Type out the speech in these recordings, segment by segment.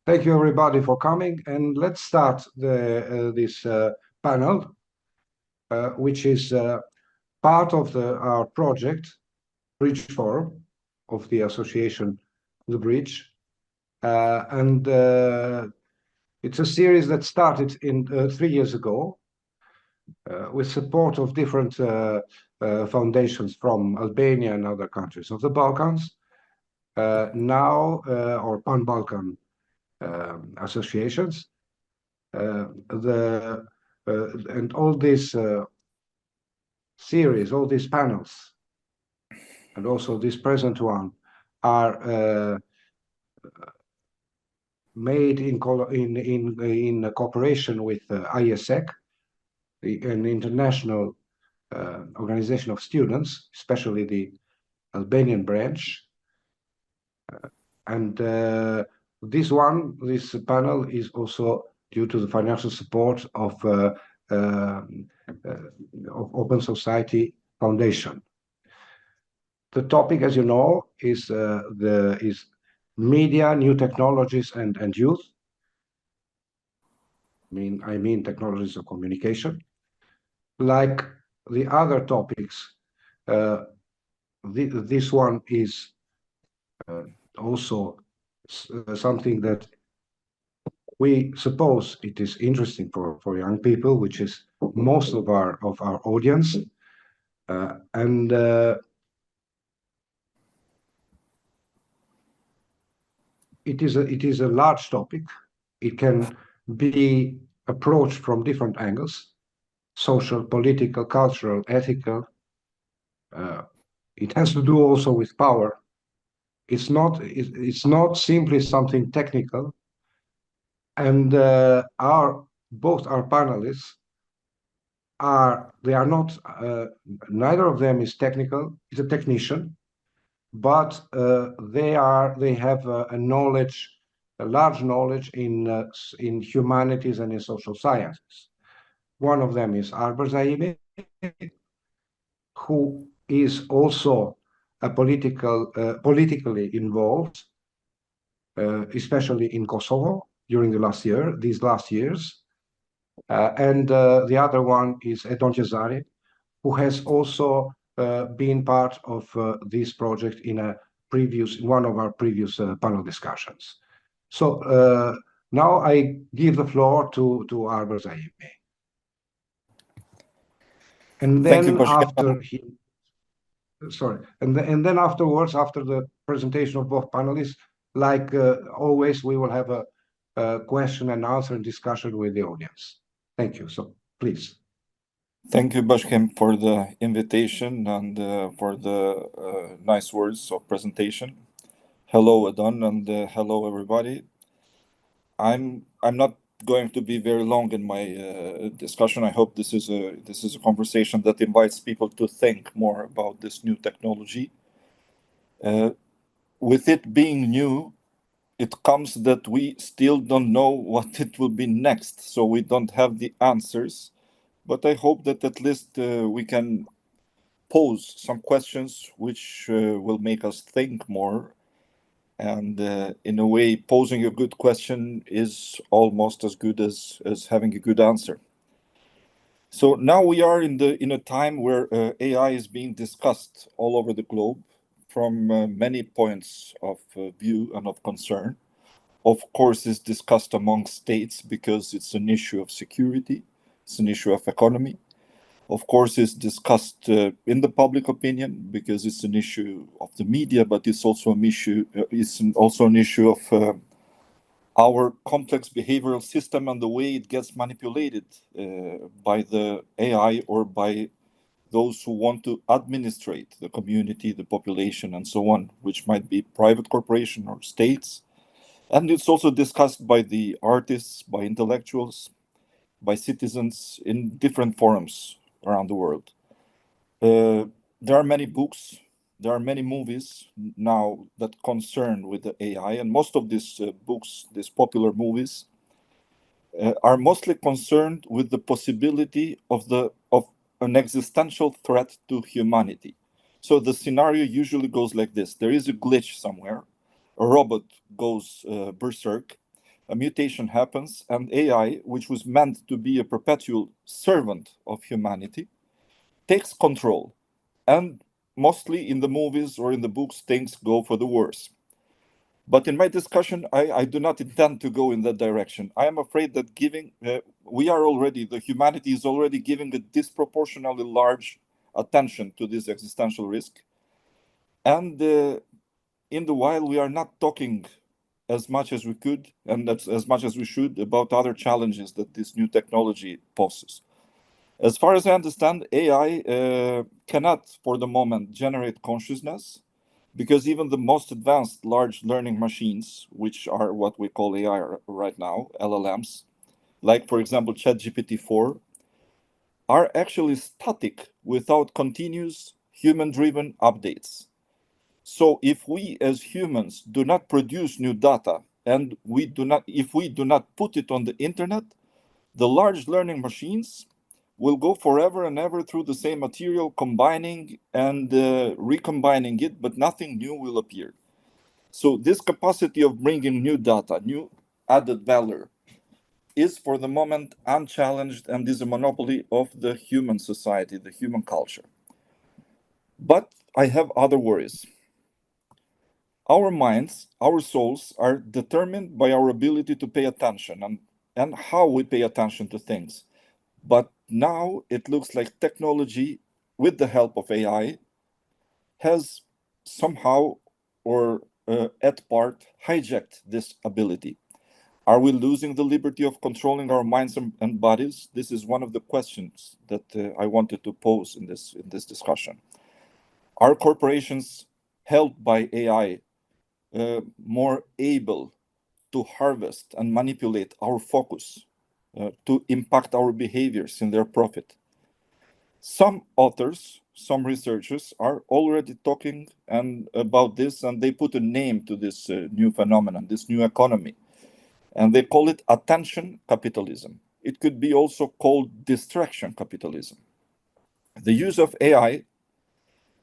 Thank you, everybody, for coming. And let's start this panel, which is part of our project, Bridge Forum, of the association The Bridge. And it's a series that started 3 years ago with support of different foundations from Albania and other countries of the Balkans. Or Pan-Balkan associations. And all these series, all these panels, and also this present one, are made in cooperation with ISEC, an international organization of students, especially the Albanian branch. And this panel is also due to the financial support of Open Society Foundation. The topic, as you know, is media, new technologies, and youth. I mean technologies of communication. Like the other topics, this one is also something that we suppose it is interesting for young people, which is most of our audience, and it is a large topic. It can be approached from different angles: social, political, cultural, ethical. It has to do also with power. It's not simply something technical. And both our panelists are not, neither of them is technical, is a technician, but they have a large knowledge in humanities and in social sciences. One of them is Arbër Zaimi, who is also politically involved, especially in Kosovo during these last years. And the other one is Edon Qesari, who has also been part of this project in one of our previous panel discussions. So now I give the floor to Arbër Zaimi. And then and then afterwards, after the presentation of both panelists, like always, we will have a question and answer and discussion with the audience. Thank you. So please. Thank you, Bashkem, for the invitation and for the nice words of presentation. Hello, Edon, and hello, everybody. I'm not going to be very long in my discussion. I hope this is a conversation that invites people to think more about this new technology. With it being new, it comes that we still don't know what it will be next, so we don't have the answers. But I hope that at least we can pose some questions which will make us think more. And in a way, posing a good question is almost as good as having a good answer. So now we are in a time where AI is being discussed all over the globe from many points of view and of concern. Of course, it's discussed among states because it's an issue of security. It's an issue of economy. Of course, it's discussed in the public opinion because it's an issue of the media, but it's also an issue of our complex behavioral system and the way it gets manipulated by the AI or by those who want to administrate the community, the population, and so on, which might be private corporation or states. And it's also discussed by the artists, by intellectuals, by citizens in different forums around the world. There are many books, there are many movies now that concern with the AI, and most of these books, these popular movies, are mostly concerned with the possibility of an existential threat to humanity. So the scenario usually goes like this: there is a glitch somewhere, a robot goes berserk, a mutation happens, and AI, which was meant to be a perpetual servant of humanity, takes control. And mostly in the movies or in the books, things go for the worse. But in my discussion, I do not intend to go in that direction. I am afraid that the humanity is already giving a disproportionately large attention to this existential risk. And in the while, we are not talking as much as we could and as much as we should about other challenges that this new technology poses. As far as I understand, AI cannot, for the moment, generate consciousness, because even the most advanced large learning machines, which are what we call AI right now, LLMs, like, for example, ChatGPT-4, are actually static without continuous human-driven updates. So if we as humans do not produce new data, and if we do not put it on the internet, the large learning machines will go forever and ever through the same material, combining and recombining it, but nothing new will appear. So this capacity of bringing new data, new added value, is for the moment unchallenged and is a monopoly of the human society, the human culture. But I have other worries. Our minds, our souls are determined by our ability to pay attention and how we pay attention to things. But now it looks like technology, with the help of AI, has somehow or at part hijacked this ability. Are we losing the liberty of controlling our minds and bodies? This is one of the questions that I wanted to pose in this discussion. Are corporations held by AI more able to harvest and manipulate our focus, to impact our behaviors in their profit? Some authors, some researchers are already talking about this, and they put a name to this new phenomenon, this new economy, and they call it attention capitalism. It could be also called distraction capitalism. The use of AI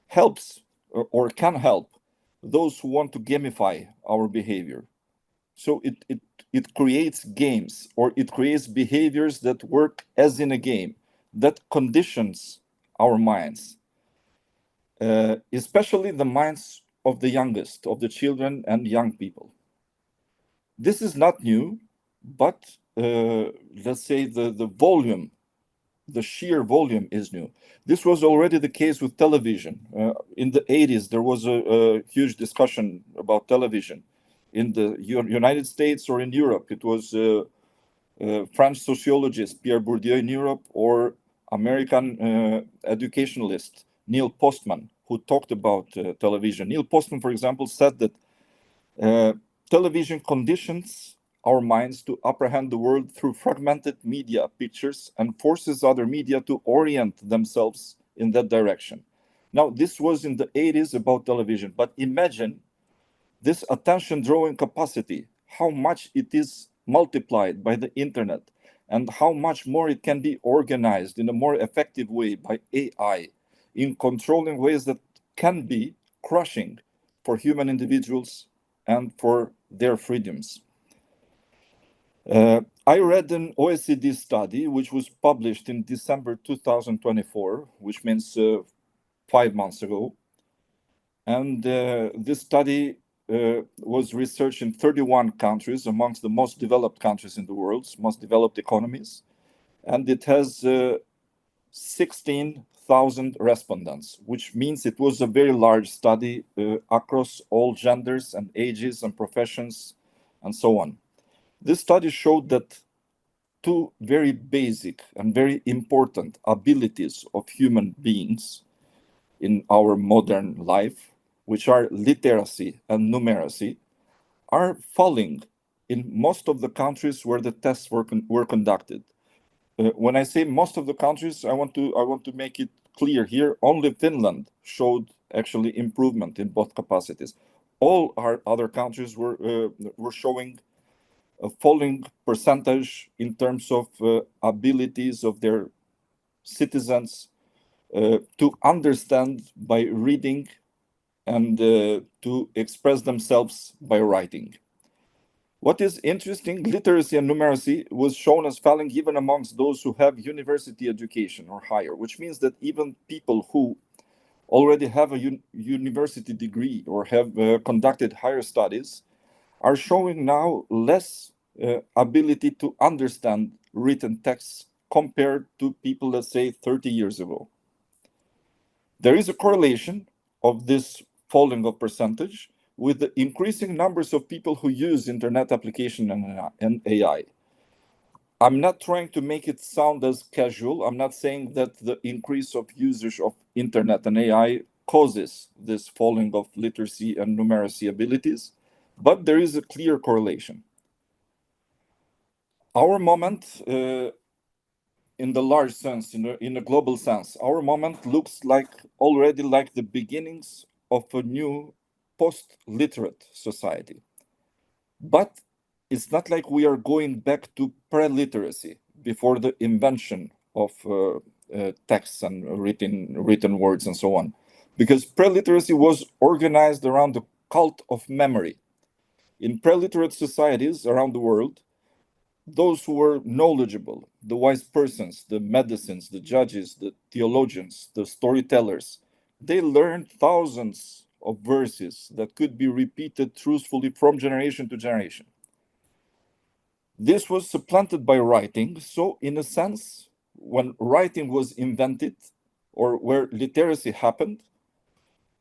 helps or can help those who want to gamify our behavior. So it creates games, or it creates behaviors that work as in a game, that conditions our minds, especially the minds of the youngest, of the children and young people. This is not new, but let's say the volume, the sheer volume is new. This was already the case with television. In the 80s, there was a huge discussion about television. In the United States or in Europe, it was French sociologist Pierre Bourdieu in Europe, or American educationalist Neil Postman, who talked about television. Neil Postman, for example, said that television conditions our minds to apprehend the world through fragmented media pictures and forces other media to orient themselves in that direction. Now, this was in the 80s about television, but imagine this attention drawing capacity, how much it is multiplied by the internet, and how much more it can be organized in a more effective way by AI in controlling ways that can be crushing for human individuals and for their freedoms. I read an OECD study which was published in December 2024, which means 5 months ago. And this study was researched in 31 countries, amongst the most developed countries in the world, most developed economies. And it has 16,000 respondents, which means it was a very large study across all genders and ages and professions and so on. This study showed that two very basic and very important abilities of human beings in our modern life, which are literacy and numeracy, are falling in most of the countries where the tests were conducted. When I say most of the countries, I want to make it clear here, only Finland showed actually improvement in both capacities. All our other countries were showing a falling percentage in terms of abilities of their citizens to understand by reading and to express themselves by writing. What is interesting, literacy and numeracy was shown as falling even amongst those who have university education or higher, which means that even people who already have a university degree or have conducted higher studies are showing now less ability to understand written texts compared to people, let's say, 30 years ago. There is a correlation of this falling of percentage with the increasing numbers of people who use internet application and AI. I'm not trying to make it sound as casual. I'm not saying that the increase of usage of internet and AI causes this falling of literacy and numeracy abilities, but there is a clear correlation. Our moment, in the large sense, in a global sense, our moment looks like already like the beginnings of a new post-literate society. But it's not like we are going back to pre-literacy before the invention of texts and written words and so on, because pre-literacy was organized around the cult of memory. In pre-literate societies around the world, those who were knowledgeable, the wise persons, the medicines, the judges, the theologians, the storytellers, they learned thousands of verses that could be repeated truthfully from generation to generation. This was supplanted by writing. So, in a sense, when writing was invented or where literacy happened,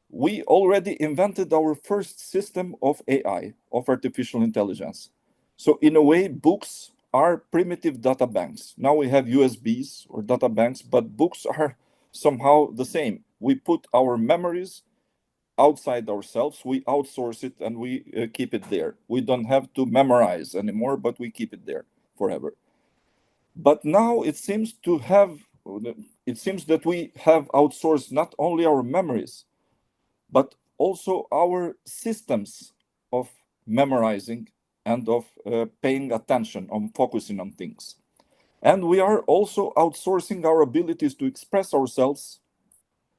we already invented our first system of AI, of artificial intelligence. So, in a way, books are primitive data banks. Now we have USBs or data banks, but books are somehow the same. We put our memories outside ourselves, we outsource it, and we keep it there. We don't have to memorize anymore, but we keep it there forever. But now it seems that we have outsourced not only our memories, but also our systems of memorizing and of paying attention, on focusing on things. And we are also outsourcing our abilities to express ourselves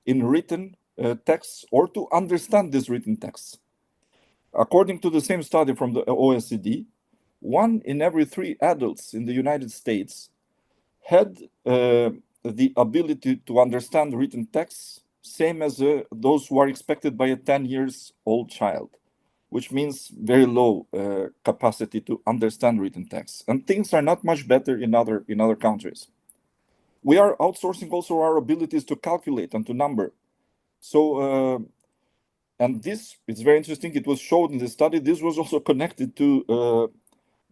in written texts or to understand these written texts. According to the same study from the OECD, 1 in every 3 adults in the United States had the ability to understand written texts, same as those who are expected by a 10-year-old child, which means very low capacity to understand written texts. And things are not much better in other countries. We are outsourcing also our abilities to calculate and to number. So, and this, it's very interesting, it was shown in the study, this was also connected to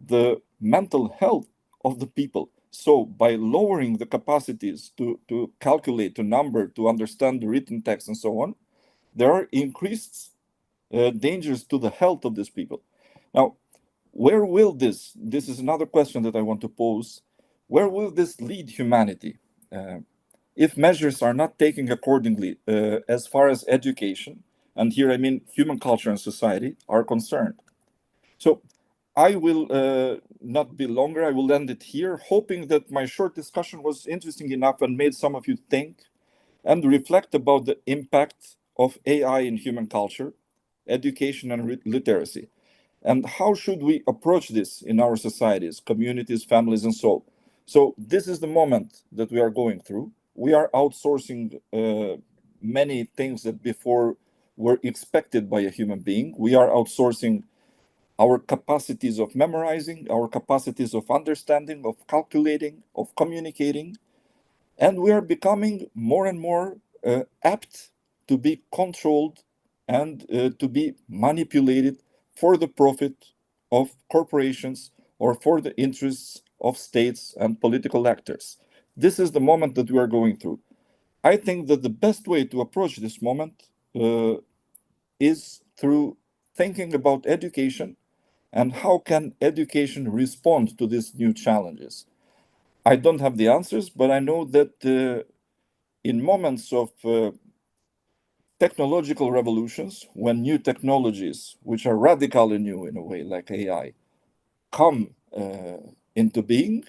the mental health of the people. So by lowering the capacities to calculate, to number, to understand the written text and so on, there are increased dangers to the health of these people. Now, where will this is another question that I want to pose, where will this lead humanity? If measures are not taken accordingly as far as education, and here I mean human culture and society, are concerned. So I will not be longer. I will end it here, hoping that my short discussion was interesting enough and made some of you think and reflect about the impact of AI in human culture, education, and literacy. And how should we approach this in our societies, communities, families, and so on? So this is the moment that we are going through. We are outsourcing many things that before were expected by a human being. We are outsourcing our capacities of memorizing, our capacities of understanding, of calculating, of communicating, and we are becoming more and more apt to be controlled and to be manipulated for the profit of corporations or for the interests of states and political actors. This is the moment that we are going through. I think that the best way to approach this moment is through thinking about education and how can education respond to these new challenges. I don't have the answers, but I know that in moments of technological revolutions, when new technologies, which are radically new in a way, like AI, come into being,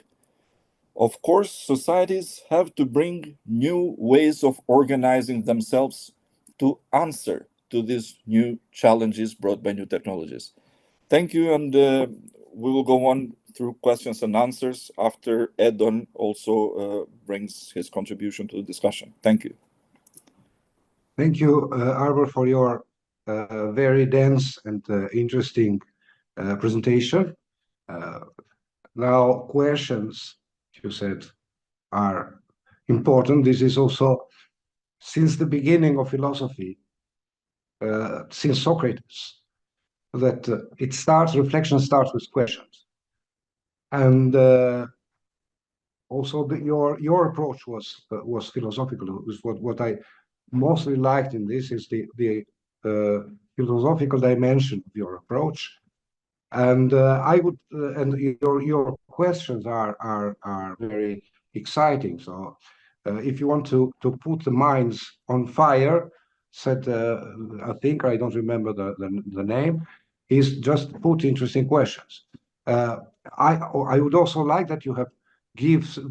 of course, societies have to bring new ways of organizing themselves to answer to these new challenges brought by new technologies. Thank you, and we will go on through questions and answers after Edon also brings his contribution to the discussion. Thank you. Thank you, Arbër, for your very dense and interesting presentation. Now, questions, you said, are important. This is also since the beginning of philosophy, since Socrates, that reflection starts with questions. And also your approach was philosophical. What I mostly liked in this is the philosophical dimension of your approach. And and your questions are very exciting. So if you want to put the minds on fire, said I think I don't remember the name, is just put interesting questions. I would also like that you have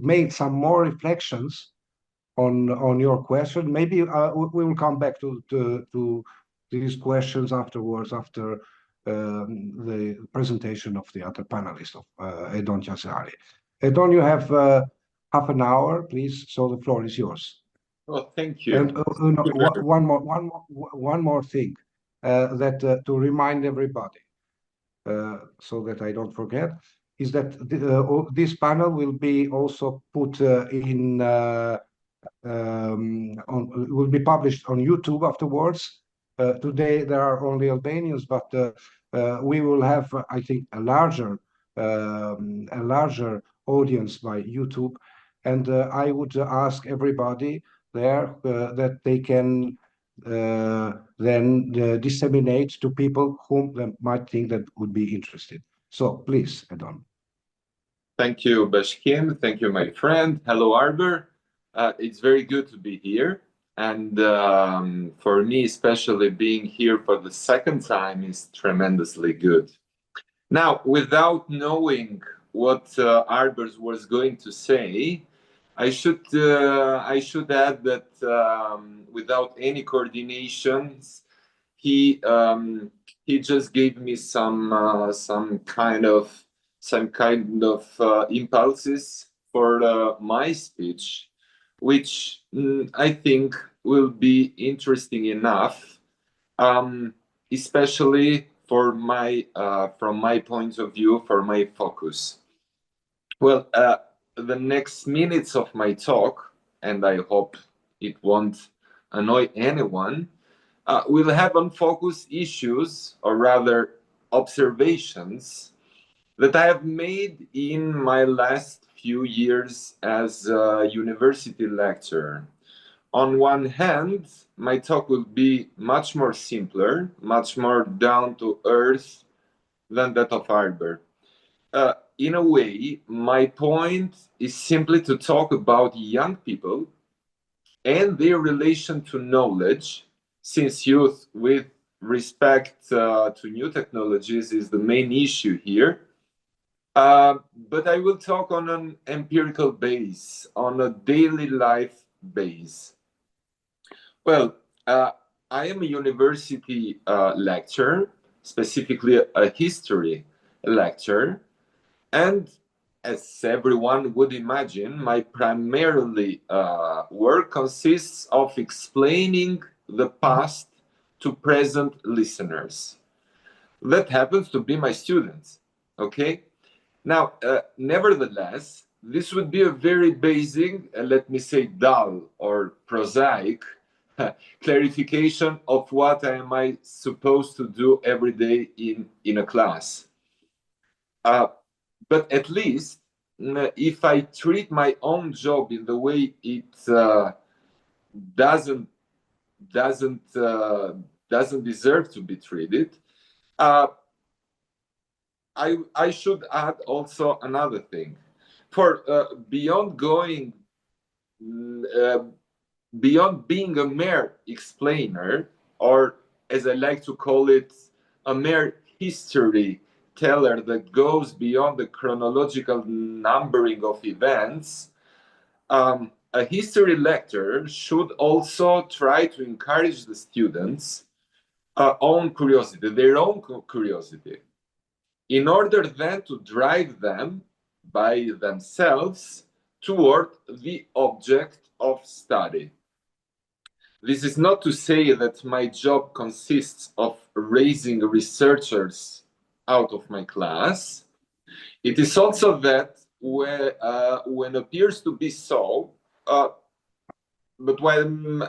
made some more reflections on your question. Maybe we will come back to these questions afterwards, after the presentation of the other panelists of Edon Qesari. Edon, you have half an hour, please. So the floor is yours. Well, thank you. And one more thing that to remind everybody, so that I don't forget, is that this panel will be also put will be published on YouTube afterwards. Today there are only Albanians, but we will have, I think, a larger audience by YouTube, and I would ask everybody there that they can then disseminate to people whom they might think that would be interested. So please, Edon. Thank you, Bashkim. Thank you, my friend. Hello, Arbër. It's very good to be here. And for me, especially being here for the second time is tremendously good. Now, without knowing what Arbër was going to say, I should add that without any coordinations, he just gave me some kind of impulses for my speech, which I think will be interesting enough, especially for from my point of view, for my focus. Well, the next minutes of my talk, and I hope it won't annoy anyone, will have on focus issues, or rather observations, that I have made in my last few years as a university lecturer. On one hand, my talk will be much more simpler, much more down to earth than that of Arbër. In a way, my point is simply to talk about young people and their relation to knowledge, since youth with respect to new technologies is the main issue here. But I will talk on an empirical base, on a daily life base. Well, I am a university lecturer, specifically a history lecturer, and as everyone would imagine, my primarily work consists of explaining the past to present listeners. That happens to be my students, okay? Now, nevertheless, this would be a very basic, let me say dull or prosaic clarification of what am I supposed to do every day in a class. But at least if I treat my own job in the way it doesn't deserve to be treated, I should add also another thing. For beyond being a mere explainer, or as I like to call it, a mere history teller that goes beyond the chronological numbering of events, a history lecturer should also try to encourage the students' own curiosity, their own curiosity. in order then to drive them by themselves toward the object of study. This is not to say that my job consists of raising researchers out of my class. It is also that when appears to be so, but when,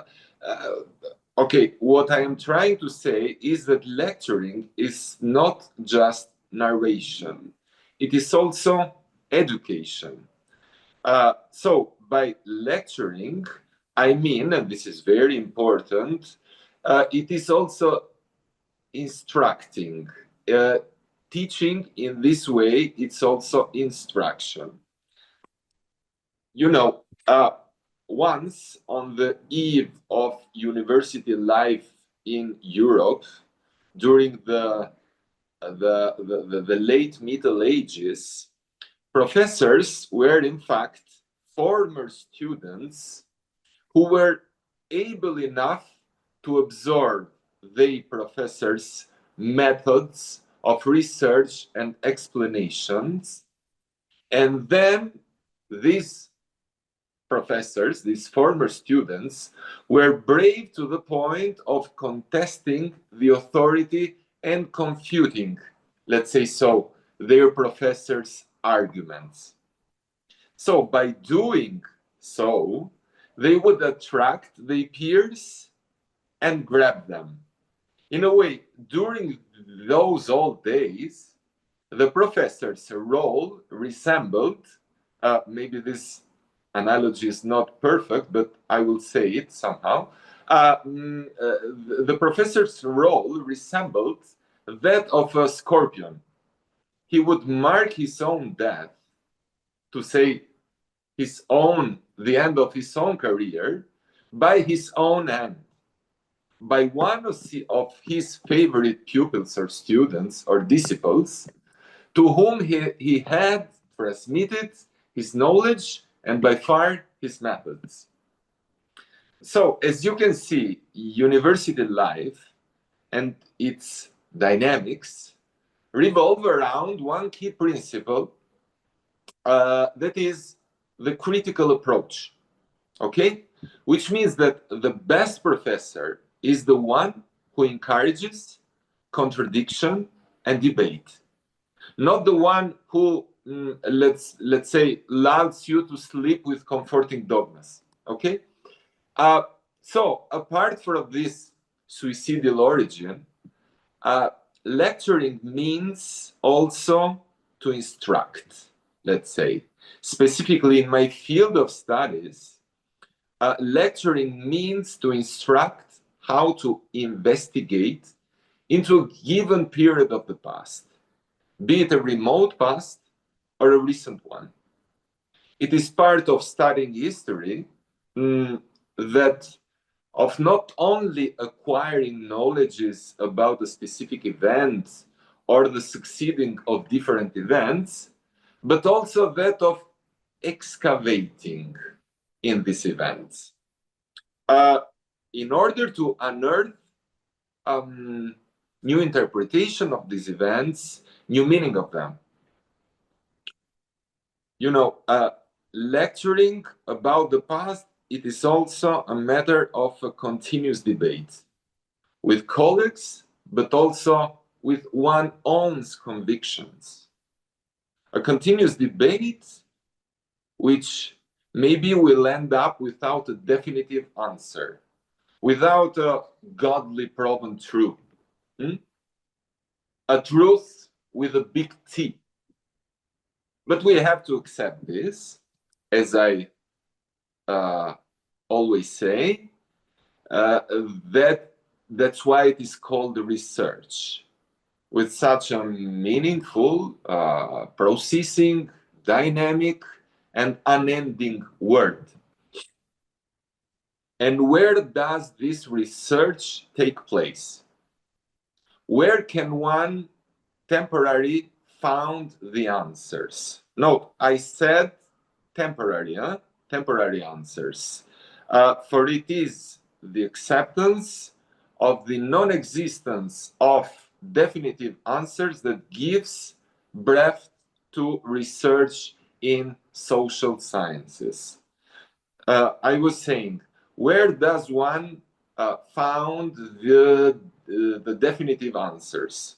okay, what I am trying to say is that lecturing is not just narration. It is also education. So by lecturing, I mean, and this is very important, it is also instructing. Teaching in this way, it's also instruction. You know, once on the eve of university life in Europe, during the late Middle Ages, professors were in fact former students who were able enough to absorb the professors' methods of research and explanations. And then these professors, these former students, were brave to the point of contesting the authority and confuting, let's say so, their professors' arguments. So by doing so, they would attract their peers and grab them. In a way, during those old days, the professor's role resembled, maybe this analogy is not perfect, but I will say it somehow. The professor's role resembled that of a scorpion. He would mark his own death, to say the end of his own career, by his own hand, by one of his favorite pupils or students or disciples, to whom he had transmitted his knowledge and by far his methods. So as you can see, university life and its dynamics revolve around one key principle, that is the critical approach, okay? Which means that the best professor is the one who encourages contradiction and debate, not the one who, let's say, allows you to sleep with comforting dogmas, okay? So apart from this suicidal origin, lecturing means also to instruct, let's say. Specifically in my field of studies, lecturing means to instruct how to investigate into a given period of the past, be it a remote past or a recent one. It is part of studying history that of not only acquiring knowledges about a specific event or the succeeding of different events, but also that of excavating in these events in order to unearth new interpretation of these events, new meaning of them. You know, lecturing about the past, it is also a matter of a continuous debate with colleagues, but also with one's own convictions. A continuous debate which maybe will end up without a definitive answer, without a godly proven truth. A truth with a big T. But we have to accept this, as I always say, that's why it is called research, with such a meaningful, processing, dynamic, and unending word. And where does this research take place? Where can one temporarily find the answers? Note, I said temporary, temporary answers. For it is the acceptance of the non-existence of definitive answers that gives breadth to research in social sciences. I was saying, where does one found the definitive answers?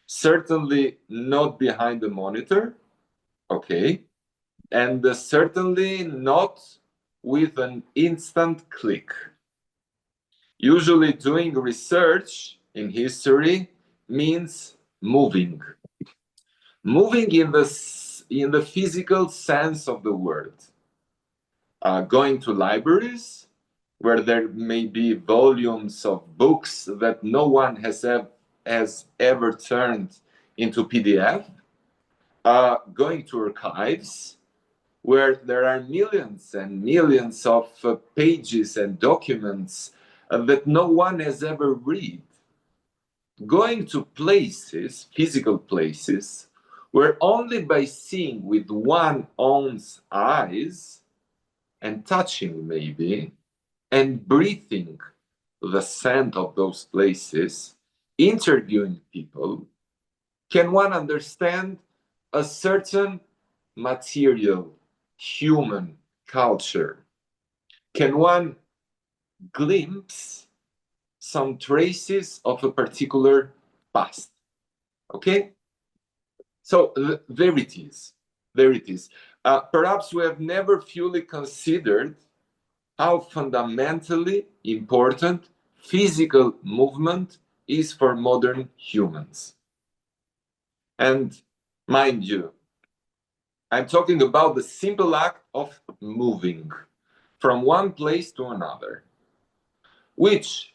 Certainly not behind the monitor, okay, and certainly not with an instant click. Usually doing research in history means moving. Moving in the physical sense of the word. Going to libraries, where there may be volumes of books that no one has ever turned into PDF. Going to archives, where there are millions and millions of pages and documents that no one has ever read. Going to places, physical places, where only by seeing with one's own eyes and touching maybe, and breathing the scent of those places, interviewing people, can one understand a certain material, human culture? Can one glimpse some traces of a particular past? Okay? So there it is. There it is. Perhaps we have never fully considered how fundamentally important physical movement is for modern humans. And mind you, I'm talking about the simple act of moving from one place to another, which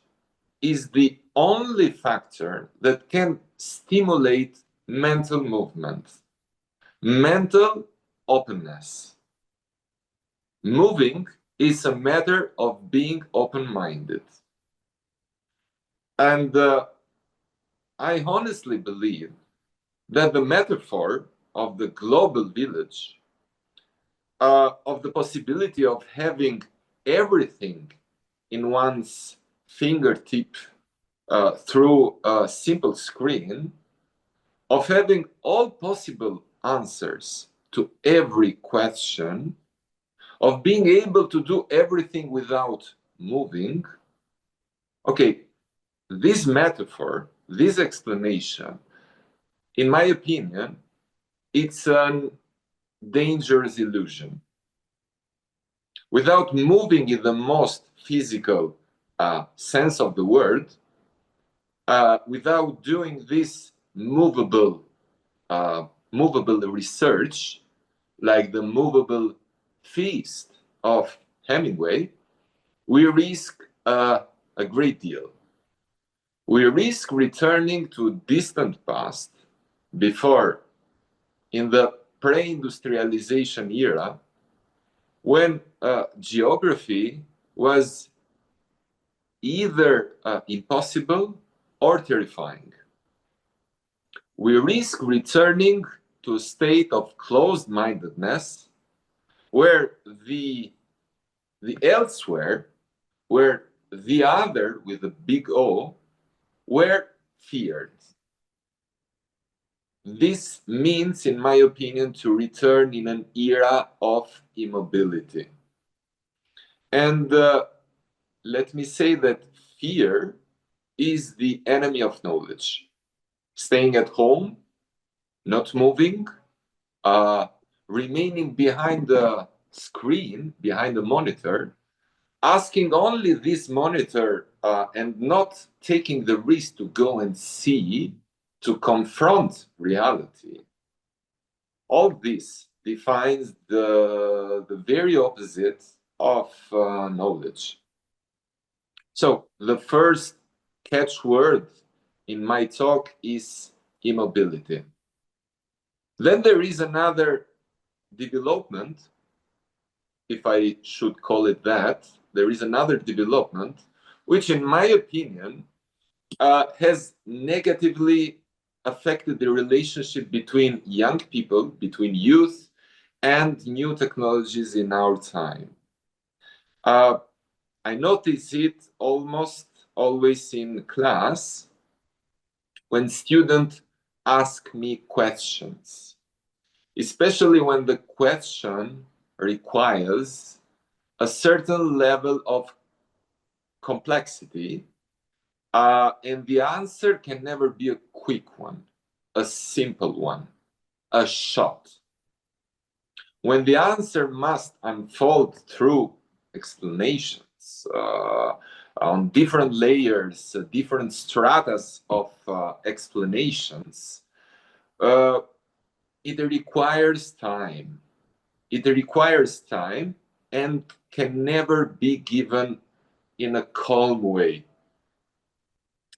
is the only factor that can stimulate mental movement, mental openness. Moving is a matter of being open-minded. And I honestly believe that the metaphor of the global village, of the possibility of having everything in one's fingertip through a simple screen, of having all possible answers to every question, of being able to do everything without moving. Okay, this metaphor, this explanation, in my opinion, it's a dangerous illusion. Without moving in the most physical sense of the word, without doing this movable research, like the movable feast of Hemingway, we risk a great deal. We risk returning to a distant past before, in the pre-industrialization era, when geography was either impossible or terrifying. We risk returning to a state of closed-mindedness where the elsewhere, where the other with a big O, were feared. This means, in my opinion, to return in an era of immobility. And let me say that fear is the enemy of knowledge. Staying at home, not moving, remaining behind the screen, behind the monitor, asking only this monitor and not taking the risk to go and see, to confront reality. All this defines the very opposite of knowledge. So the first catchword in my talk is immobility. Then there is another development, if I should call it that. There is another development which, in my opinion, has negatively affected the relationship between young people, between youth, and new technologies in our time. I notice it almost always in class when students ask me questions, especially when the question requires a certain level of complexity, and the answer can never be a quick one, a simple one, a shot. When the answer must unfold through explanations on different layers, different stratas of explanations, it requires time. It requires time and can never be given in a calm way.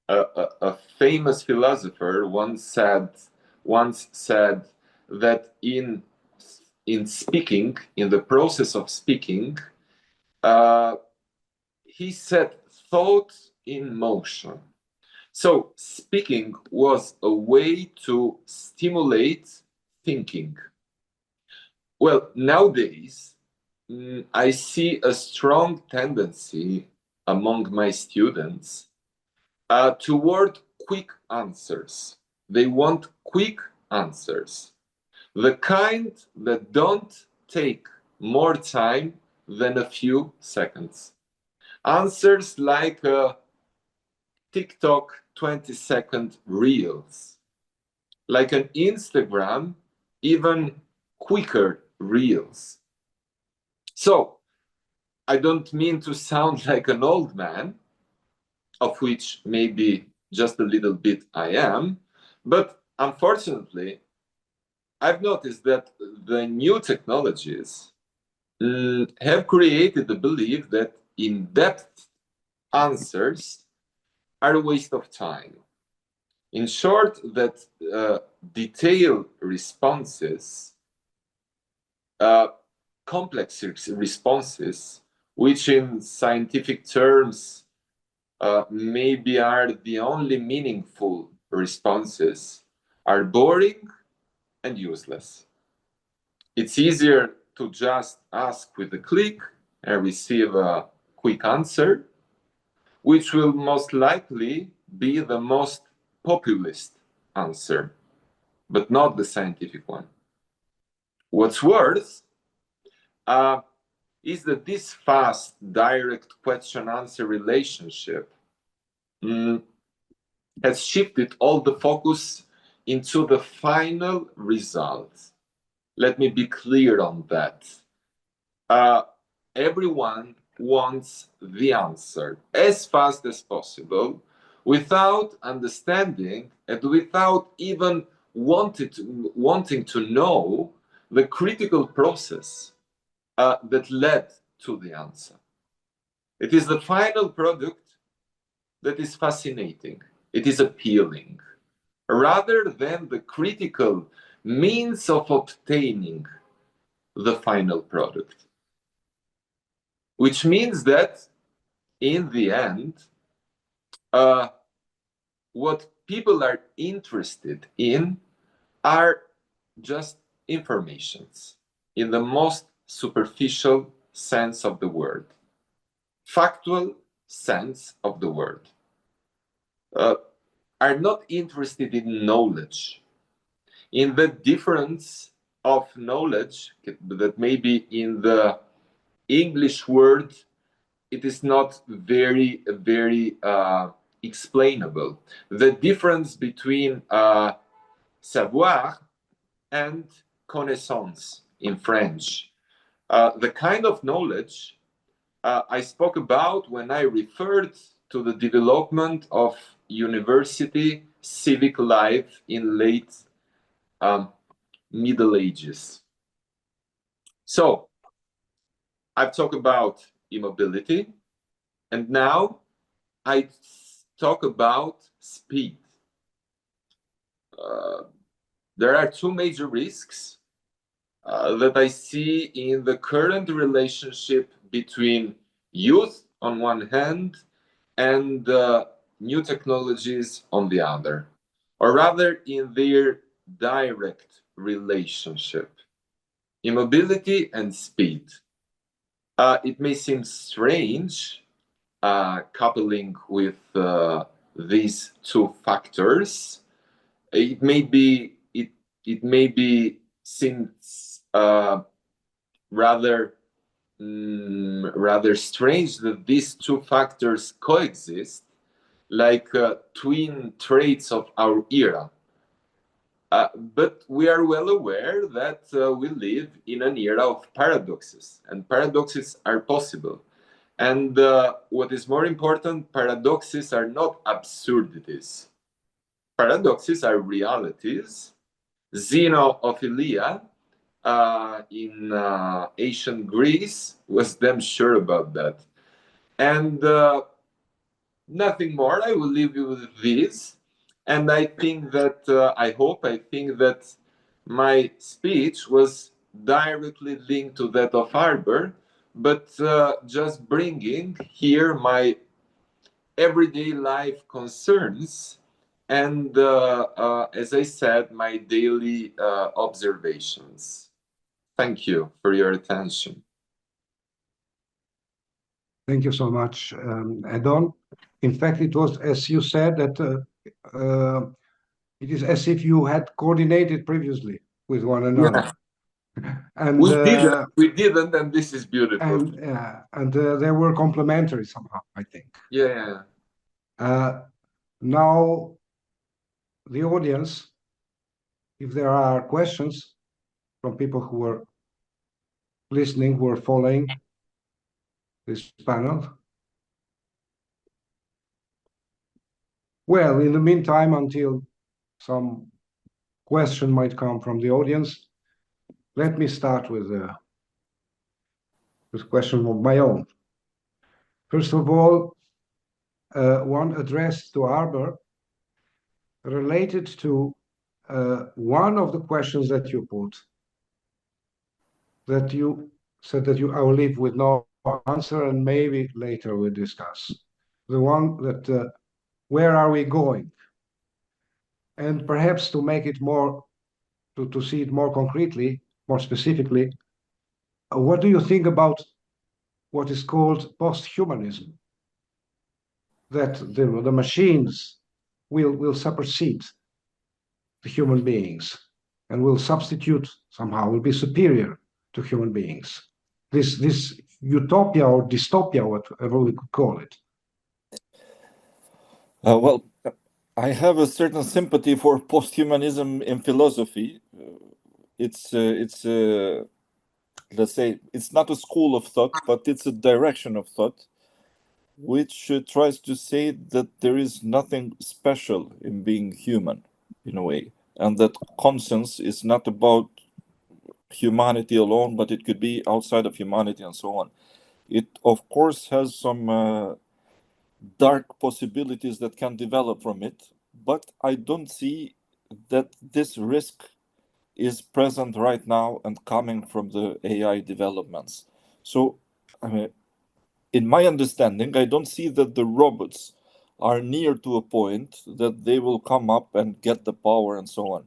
A famous philosopher once said that in speaking, in the process of speaking, he set thought in motion. So speaking was a way to stimulate thinking. Well, nowadays, I see a strong tendency among my students toward quick answers. They want quick answers, the kind that don't take more time than a few seconds. Answers like TikTok 20-second reels, like an Instagram, even quicker reels. So I don't mean to sound like an old man, of which maybe just a little bit I am, but unfortunately, I've noticed that the new technologies have created the belief that in-depth answers are a waste of time. In short, that detailed responses, complex responses, which in scientific terms maybe are the only meaningful responses, are boring and useless. It's easier to just ask with a click and receive a quick answer, which will most likely be the most populist answer, but not the scientific one. What's worse is that this fast, direct question-answer relationship has shifted all the focus into the final result. Let me be clear on that. Everyone wants the answer as fast as possible without understanding and without even wanting to know the critical process that led to the answer. It is the final product that is fascinating. It is appealing, rather than the critical means of obtaining the final product. Which means that in the end, what people are interested in are just informations in the most superficial sense of the word, factual sense of the word, are not interested in knowledge, in the difference of knowledge that maybe in the English word it is not very explainable. The difference between savoir and connaissance in French. The kind of knowledge I spoke about when I referred to the development of university civic life in late Middle Ages. So I've talked about immobility, and now I talk about speed. There are two major risks that I see in the current relationship between youth on one hand and new technologies on the other, or rather in their direct relationship, immobility and speed. It may seem strange coupling with these two factors, It may be it may be seems rather strange that these two factors coexist, like twin traits of our era. But we are well aware that we live in an era of paradoxes, and paradoxes are possible. And what is more important, paradoxes are not absurdities. Paradoxes are realities. Zeno of Elea in ancient Greece was damn sure about that. And nothing more. I will leave you with this. And I think that, I think that my speech was directly linked to that of Arbër, but just bringing here my everyday life concerns and, as I said, my daily observations. Thank you for your attention. Thank you so much, Edon. In fact, it was, as you said, that it is as if you had coordinated previously with one another. Yeah. And we didn't, and this is beautiful. And they were complementary somehow, I think. Yeah. Now, the audience, if there are questions from people who were listening, who are following this panel. Well, in the meantime, until some question might come from the audience, let me start with a question of my own. First of all, one addressed to Arbër, related to one of the questions that you put, that you said that I will leave with no answer, and maybe later we'll discuss. The one that, where are we going? And perhaps to make it more, to see it more concretely, more specifically, what do you think about what is called post-humanism? That the machines will supersede the human beings and will substitute somehow, will be superior to human beings. This utopia or dystopia, whatever we could call it. Well, I have a certain sympathy for post-humanism in philosophy. It's let's say, it's not a school of thought, but it's a direction of thought, which tries to say that there is nothing special in being human, in a way, and that conscience is not about humanity alone, but it could be outside of humanity and so on. It, of course, has some dark possibilities that can develop from it, but I don't see that this risk is present right now and coming from the AI developments. So, I mean, in my understanding, I don't see that the robots are near to a point that they will come up and get the power and so on.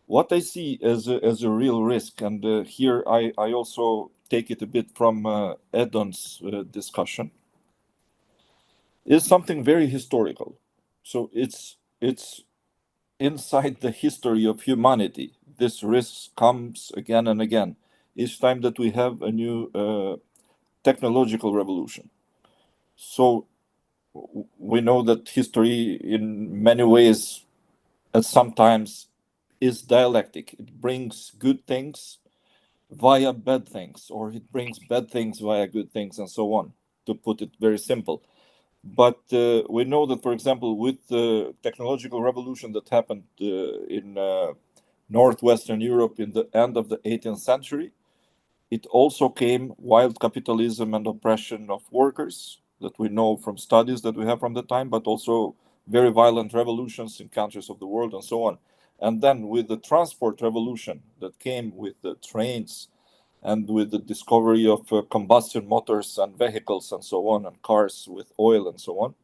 What I see as a real risk, and here I also take it a bit from Edon's discussion, is something very historical. So it's inside the history of humanity. This risk comes again and again, each time that we have a new technological revolution. So we know that history in many ways sometimes is dialectic. It brings good things via bad things, or it brings bad things via good things, and so on, to put it very simple. But we know that, for example, with the technological revolution that happened in Northwestern Europe in the end of the 18th century, it also came wild capitalism and oppression of workers that we know from studies that we have from the time, but also very violent revolutions in countries of the world and so on. And then with the transport revolution that came with the trains and with the discovery of combustion motors and vehicles and so on, and cars with oil and so on,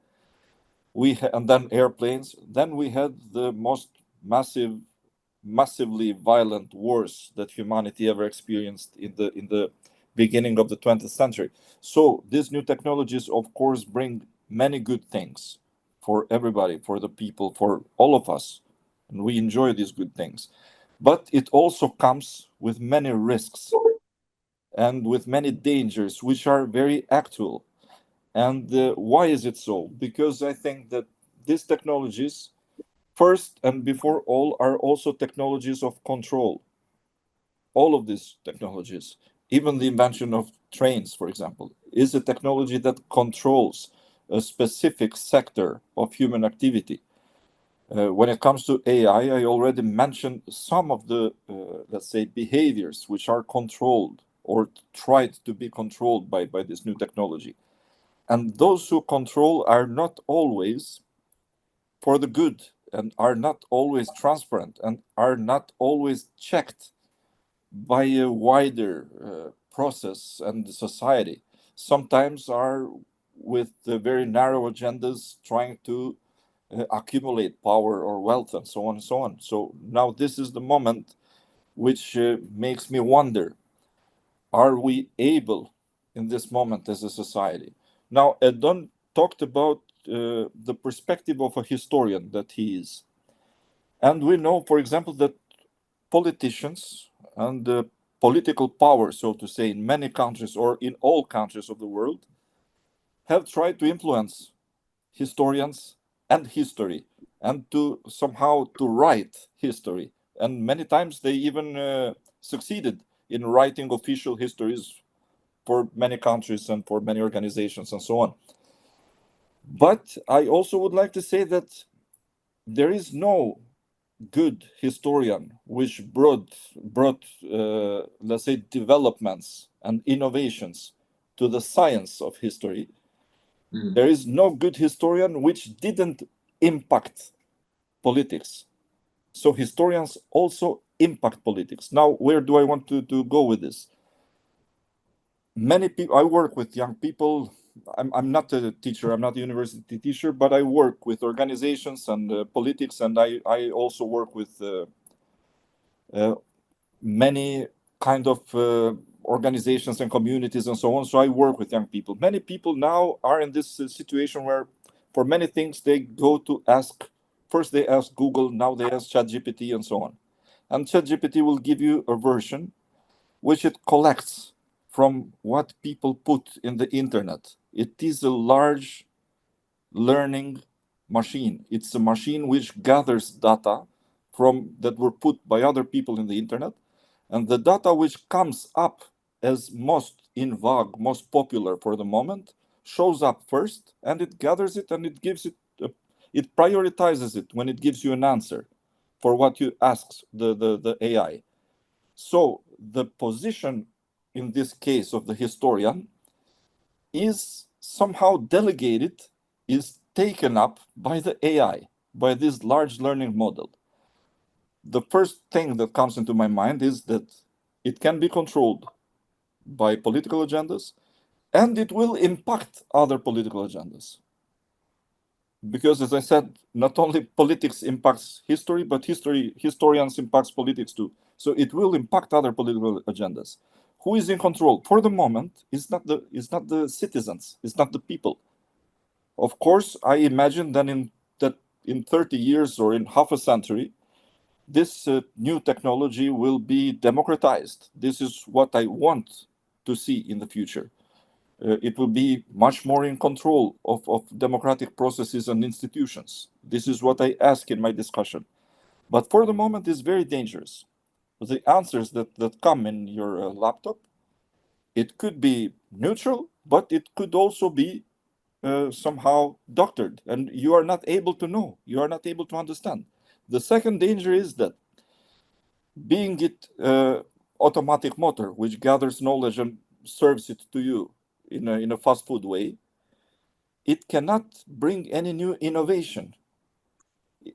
and then airplanes, then we had the most massively violent wars that humanity ever experienced in the beginning of the 20th century. So these new technologies, of course, bring many good things for everybody, for the people, for all of us. and we enjoy these good things. But it also comes with many risks and with many dangers, which are very actual. And why is it so? Because I think that these technologies, first and before all, are also technologies of control. All of these technologies, even the invention of trains, for example, is a technology that controls a specific sector of human activity. When it comes to AI, I already mentioned some of the, let's say, behaviors which are controlled or tried to be controlled by this new technology. And those who control are not always for the good, and are not always transparent, and are not always checked by a wider process and society. Sometimes are with very narrow agendas trying to accumulate power or wealth and so on and so on. So now this is the moment which makes me wonder, are we able in this moment as a society? Now, Edon talked about the perspective of a historian that he is. And we know, for example, that politicians and political power, so to say, in many countries or in all countries of the world, have tried to influence historians and history, and to somehow to write history. And many times they even succeeded in writing official histories for many countries and for many organizations and so on. But I also would like to say that there is no good historian which brought let's say, developments and innovations to the science of history. There is no good historian which didn't impact politics. So historians also impact politics. Now, where do I want to go with this? Many people, I work with young people. I'm not a teacher, I'm not a university teacher, but I work with organizations and politics, and I also work with many kind of organizations and communities and so on. So I work with young people. Many people now are in this situation where for many things they go to ask, first they ask Google, now they ask ChatGPT and so on. And ChatGPT will give you a version which it collects from what people put in the internet. It is a large learning machine. It's a machine which gathers data from that were put by other people in the internet, and the data which comes up as most in vogue, most popular for the moment, shows up first, and it gathers it and it gives it, it prioritizes it when it gives you an answer for what you ask the AI. So the position in this case of the historian is somehow delegated, is taken up by the AI, by this large learning model. The first thing that comes into my mind is that it can be controlled by political agendas, and it will impact other political agendas. Because, as I said, not only politics impacts history, but historians impacts politics too. So it will impact other political agendas. Who is in control? For the moment, it's not the citizens, it's not the people. Of course, I imagine that in 30 years or in half a century, this new technology will be democratized. This is what I want to see in the future. It will be much more in control of democratic processes and institutions. This is what I ask in my discussion. But for the moment, it's very dangerous. The answers that come in your laptop, it could be neutral, but it could also be somehow doctored, and you are not able to know, you are not able to understand. The second danger is that being it automatic motor, which gathers knowledge and serves it to you in a fast food way, it cannot bring any new innovation.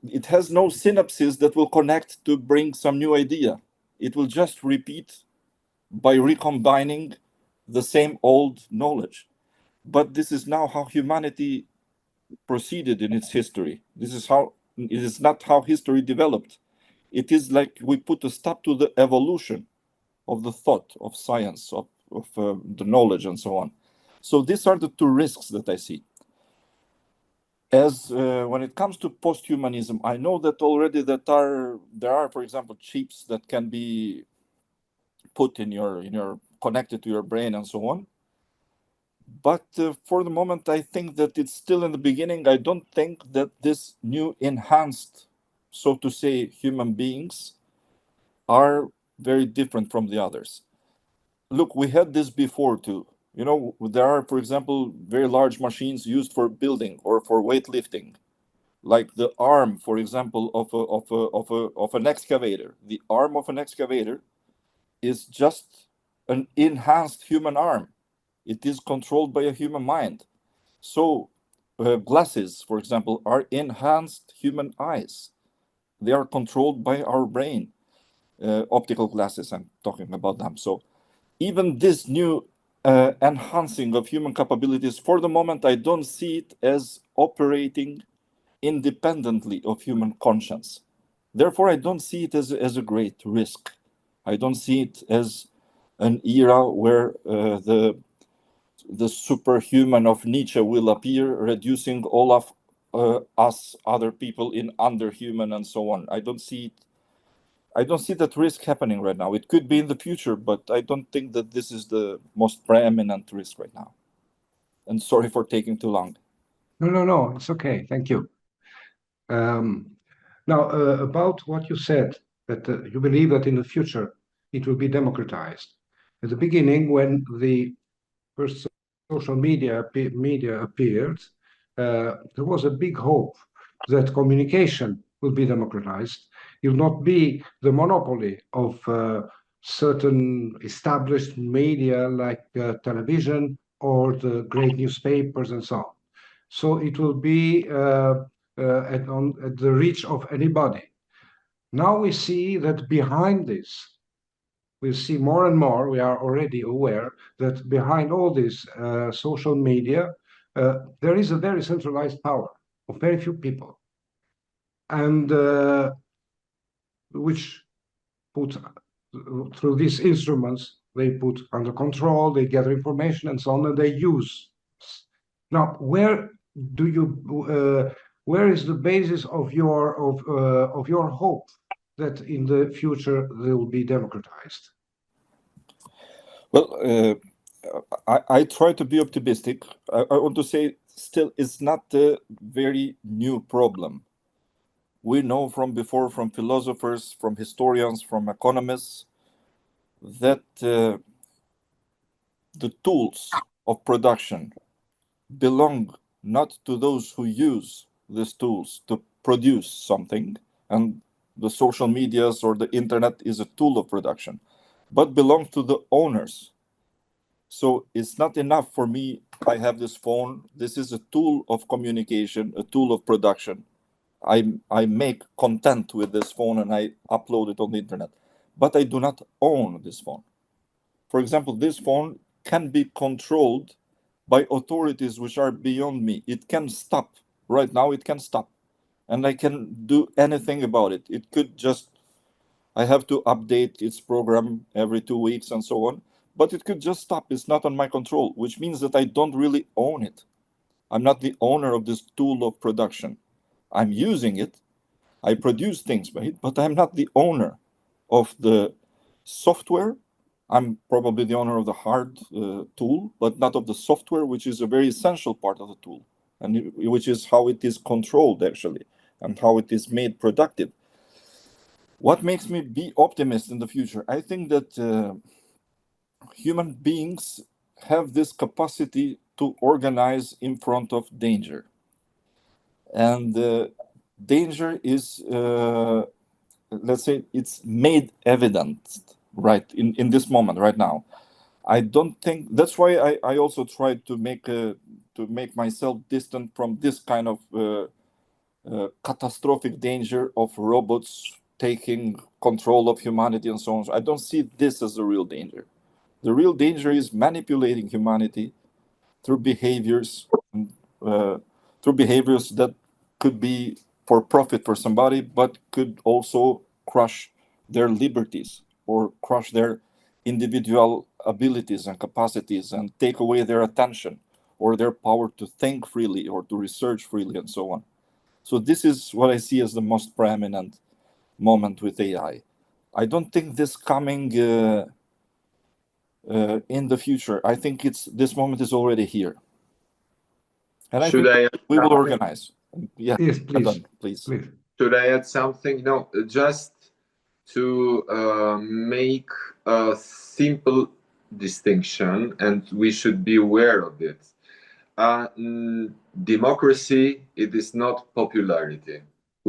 It has no synapses that will connect to bring some new idea. It will just repeat by recombining the same old knowledge. But this is now how humanity proceeded in its history. This is how it is not how history developed. It is like we put a stop to the evolution of the thought, of science, of the knowledge, and so on. So these are the two risks that I see. As when it comes to posthumanism, I know that already that there are, for example, chips that can be put in your connected to your brain and so on. But for the moment, I think that it's still in the beginning. I don't think that this new enhanced, so to say, human beings are very different from the others. Look, we had this before too. You know, there are, for example, very large machines used for building or for weightlifting, like the arm, for example, of an excavator. The arm of an excavator is just an enhanced human arm. It is controlled by a human mind. So glasses, for example, are enhanced human eyes. They are controlled by our brain. Optical glasses, I'm talking about them. So even this new enhancing of human capabilities, for the moment, I don't see it as operating independently of human conscience. Therefore, I don't see it as a great risk. I don't see it as an era where the superhuman of Nietzsche will appear, reducing all of us, other people, in underhuman and so on. I don't see that risk happening right now. It could be in the future, but I don't think that this is the most preeminent risk right now. And sorry for taking too long. No, it's okay. Thank you. Now, about what you said, that you believe that in the future it will be democratized. At the beginning, when the first social media appeared, there was a big hope that communication will be democratized. It will not be the monopoly of certain established media like television or the great newspapers and so on. So it will be at the reach of anybody. Now we see that behind this, we see more and more, we are already aware that behind all this social media, there is a very centralized power of very few people, and which put through these instruments, they put under control, they gather information and so on, and they use. Now, where is the basis of your hope that in the future they will be democratized? Well, I try to be optimistic. I want to say still it's not a very new problem. We know from before, from philosophers, from historians, from economists, that the tools of production belong not to those who use these tools to produce something, and the social medias or the internet is a tool of production, but belong to the owners. So it's not enough for me, I have this phone, this is a tool of communication, a tool of production. I make content with this phone and I upload it on the internet, but I do not own this phone. For example, this phone can be controlled by authorities which are beyond me. It can stop. Right now, it can stop. And I can do anything about it. It could just, I have to update its program every 2 weeks and so on. But it could just stop. It's not on my control, which means that I don't really own it. I'm not the owner of this tool of production. I'm using it. I produce things by it, but I'm not the owner of the software. I'm probably the owner of the hard tool, but not of the software, which is a very essential part of the tool, and which is how it is controlled, actually, and how it is made productive. What makes me be optimist in the future? I think that human beings have this capacity to organize in front of danger. And danger is, let's say, it's made evident right in this moment, right now. I don't think that's why I also tried to make myself distant from this kind of catastrophic danger of robots taking control of humanity and so on. I don't see this as a real danger. The real danger is manipulating humanity through behaviors, that could be for profit for somebody, but could also crush their liberties or crush their individual abilities and capacities and take away their attention or their power to think freely or to research freely and so on. So this is what I see as the most preeminent moment with AI. I don't think this coming in the future. I think this moment is already here. And Should I think I we will organize. Yeah, Yes, please. Edon, please. Should I add something? No, just to make a simple distinction, and we should be aware of it. Democracy, it is not popularity.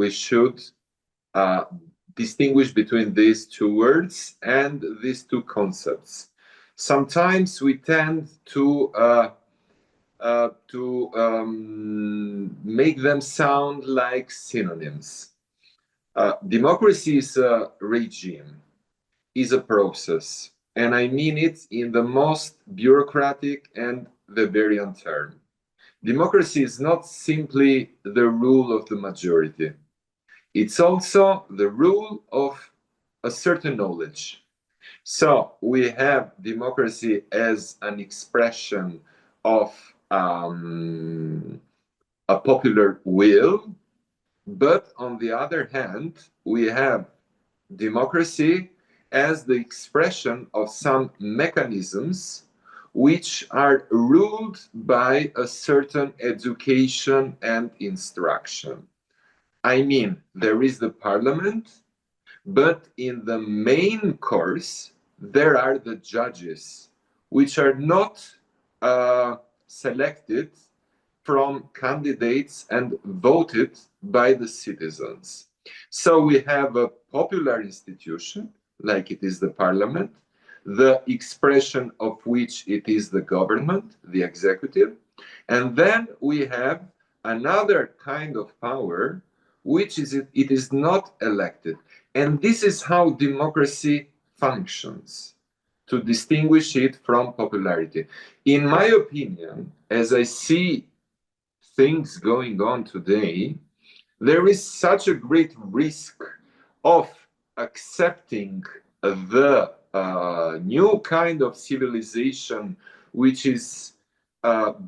We should distinguish between these two words and these two concepts. Sometimes we tend to make them sound like synonyms. Democracy is a regime, is a process, and I mean it in the most bureaucratic and Weberian term. Democracy is not simply the rule of the majority. It's also the rule of a certain knowledge. So we have democracy as an expression of a popular will, but on the other hand, we have democracy as the expression of some mechanisms which are ruled by a certain education and instruction. I mean, there is the parliament, but in the main course, there are the judges, which are not selected from candidates and voted by the citizens. So we have a popular institution, like it is the parliament, the expression of which it is the government, the executive, and then we have another kind of power, which is it is not elected. And this is how democracy functions, to distinguish it from popularity. In my opinion, as I see things going on today, there is such a great risk of accepting the new kind of civilization which is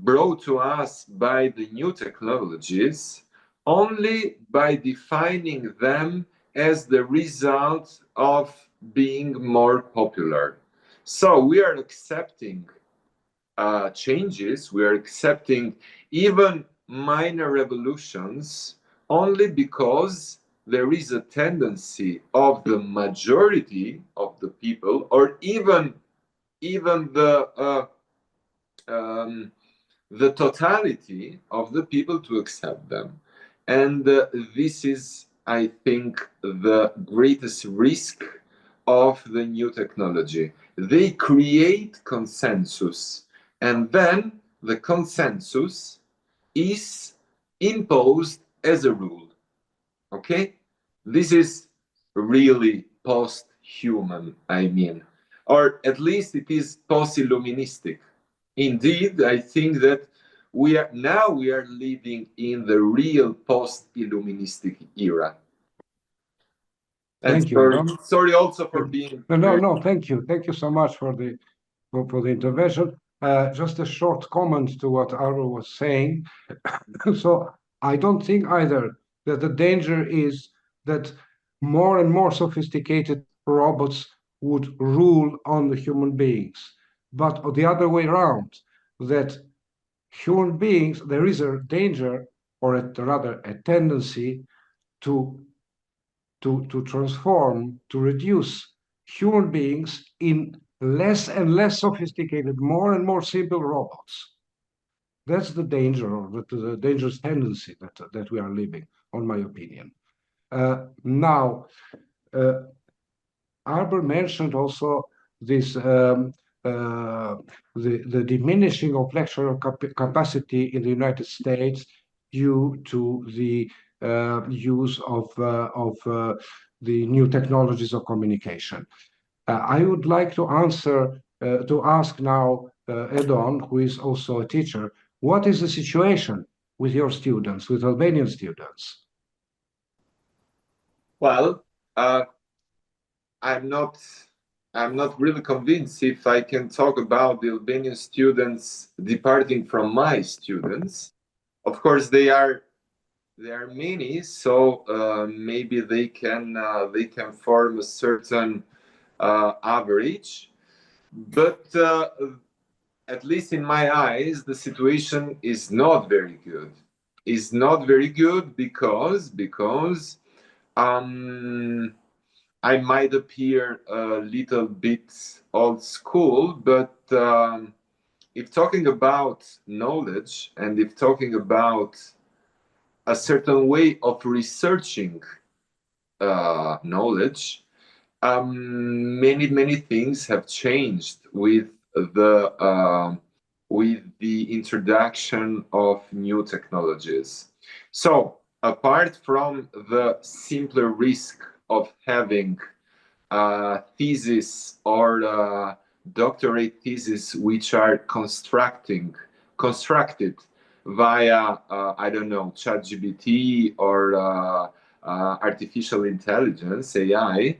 brought to us by the new technologies only by defining them as the result of being more popular. So we are accepting changes, we are accepting even minor revolutions only because there is a tendency of the majority of the people, or even the totality of the people, to accept them. And this is, I think, the greatest risk of the new technology. They create consensus, and then the consensus is imposed as a rule. Okay? This is really post-human, I mean, or at least it is post-illuministic. Indeed, I think that we are living in the real post-illuministic era. Thank you. Sorry also for being... No, thank you. Thank you so much for the intervention. Just a short comment to what Arbër was saying. So I don't think either that the danger is that more and more sophisticated robots would rule on the human beings, but the other way around, that human beings, there is a danger, or rather a tendency to transform, to reduce human beings in less and less sophisticated, more and more simple robots. That's the danger, or the dangerous tendency that we are living, on my opinion. Now, Arbër mentioned also this the diminishing of lecturer capacity in the United States due to the use of the new technologies of communication. I would like to ask now Edon, who is also a teacher, what is the situation with your students, with Albanian students? Well, I'm not I'm not really convinced if I can talk about the Albanian students departing from my students. Of course, there are many, so maybe they can form a certain average, but at least in my eyes, the situation is not very good. Is not very good because I might appear a little bit old school, but if talking about knowledge and if talking about a certain way of researching knowledge, many things have changed with the introduction of new technologies. So apart from the simpler risk of having a thesis or doctorate thesis which are constructed via I don't know, ChatGPT or artificial intelligence, AI,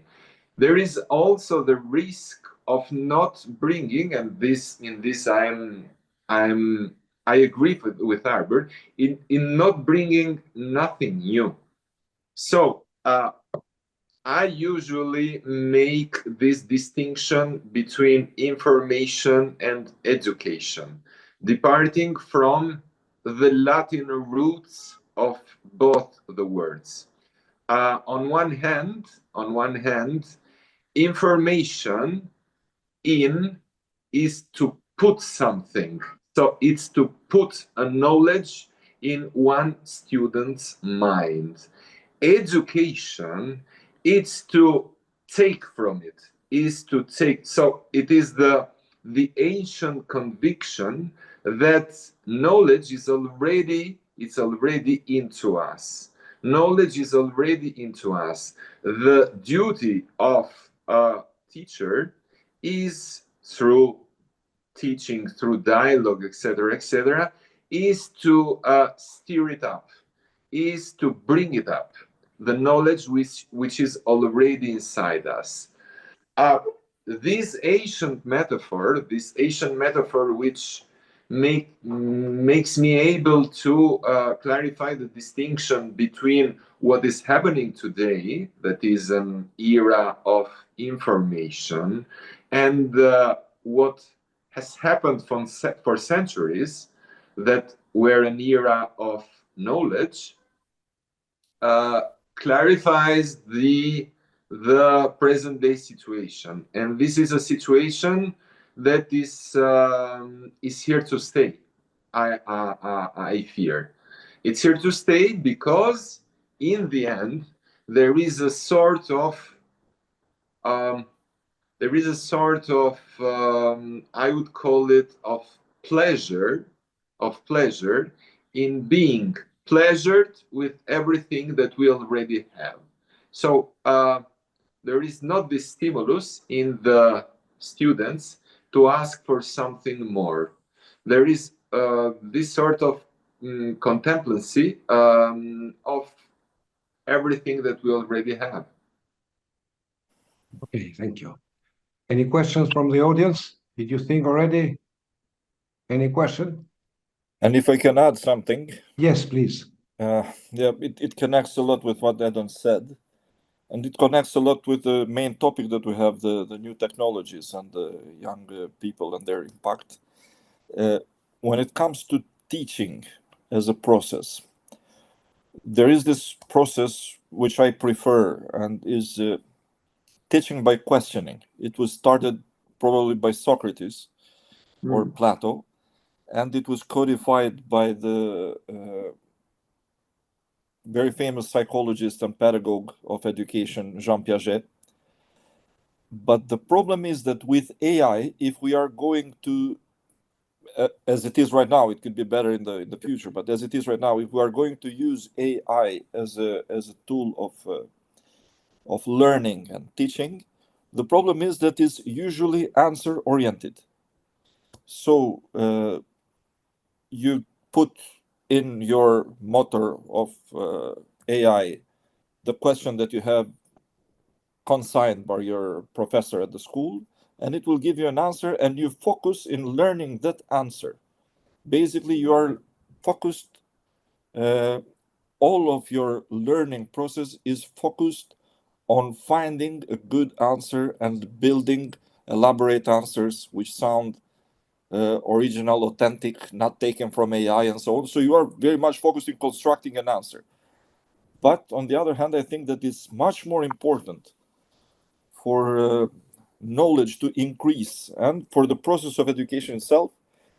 there is also the risk of not bringing, and I agree with Arbër, in not bringing nothing new. So I usually make this distinction between information and education, departing from the Latin roots of both the words. On one hand, information is to put something. So it's to put a knowledge in one student's mind. Education is to take from it, is to take. So it is the ancient conviction that knowledge is already into us. Knowledge is already into us. The duty of a teacher is, through teaching, through dialogue, etc., is to stir it up, is to bring it up, the knowledge which is already inside us. This ancient metaphor which makes me able to clarify the distinction between what is happening today, that is an era of information, and what has happened for centuries, that were an era of knowledge, clarifies the present day situation. And this is a situation that is here to stay. I fear it's here to stay, because in the end there is a sort of I would call it of pleasure in being pleasured with everything that we already have. So there is not this stimulus in the students to ask for something more. There is this sort of contemplancy of everything that we already have. Okay, thank you. Any questions from the audience? Did you think already? Any question? And if I can add something. Yes, please. Yeah, it connects a lot with what Edon said. And it connects a lot with the main topic that we have, the new technologies and the young people and their impact. When it comes to teaching as a process, there is this process which I prefer, and is teaching by questioning. It was started probably by Socrates or Plato, and it was codified by the very famous psychologist and pedagogue of education, Jean Piaget. But the problem is that with AI, if we are going to, as it is right now, it could be better in the future, but as it is right now, if we are going to use AI as a tool of learning and teaching, the problem is that it's usually answer oriented. So you put in your motor of AI the question that you have consigned by your professor at the school, and it will give you an answer, and you focus in learning that answer. Basically, you are focused, all of your learning process is focused on finding a good answer and building elaborate answers which sound original, authentic, not taken from AI and so on. So you are very much focused in constructing an answer. But on the other hand, I think that it's much more important for knowledge to increase, and for the process of education itself,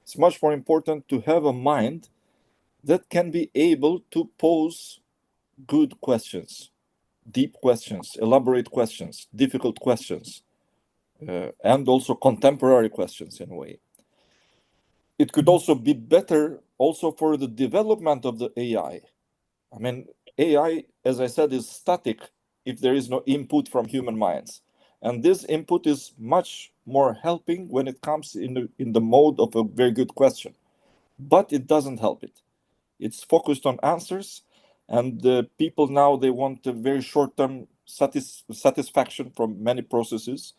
it's much more important to have a mind that can be able to pose good questions, deep questions, elaborate questions, difficult questions, and also contemporary questions in a way. It could also be better also for the development of the AI. I mean, AI, as I said, is static if there is no input from human minds. And this input is much more helping when it comes in the mode of a very good question. But it doesn't help it. It's focused on answers, and people now, they want a very short-term satisfaction from many processes.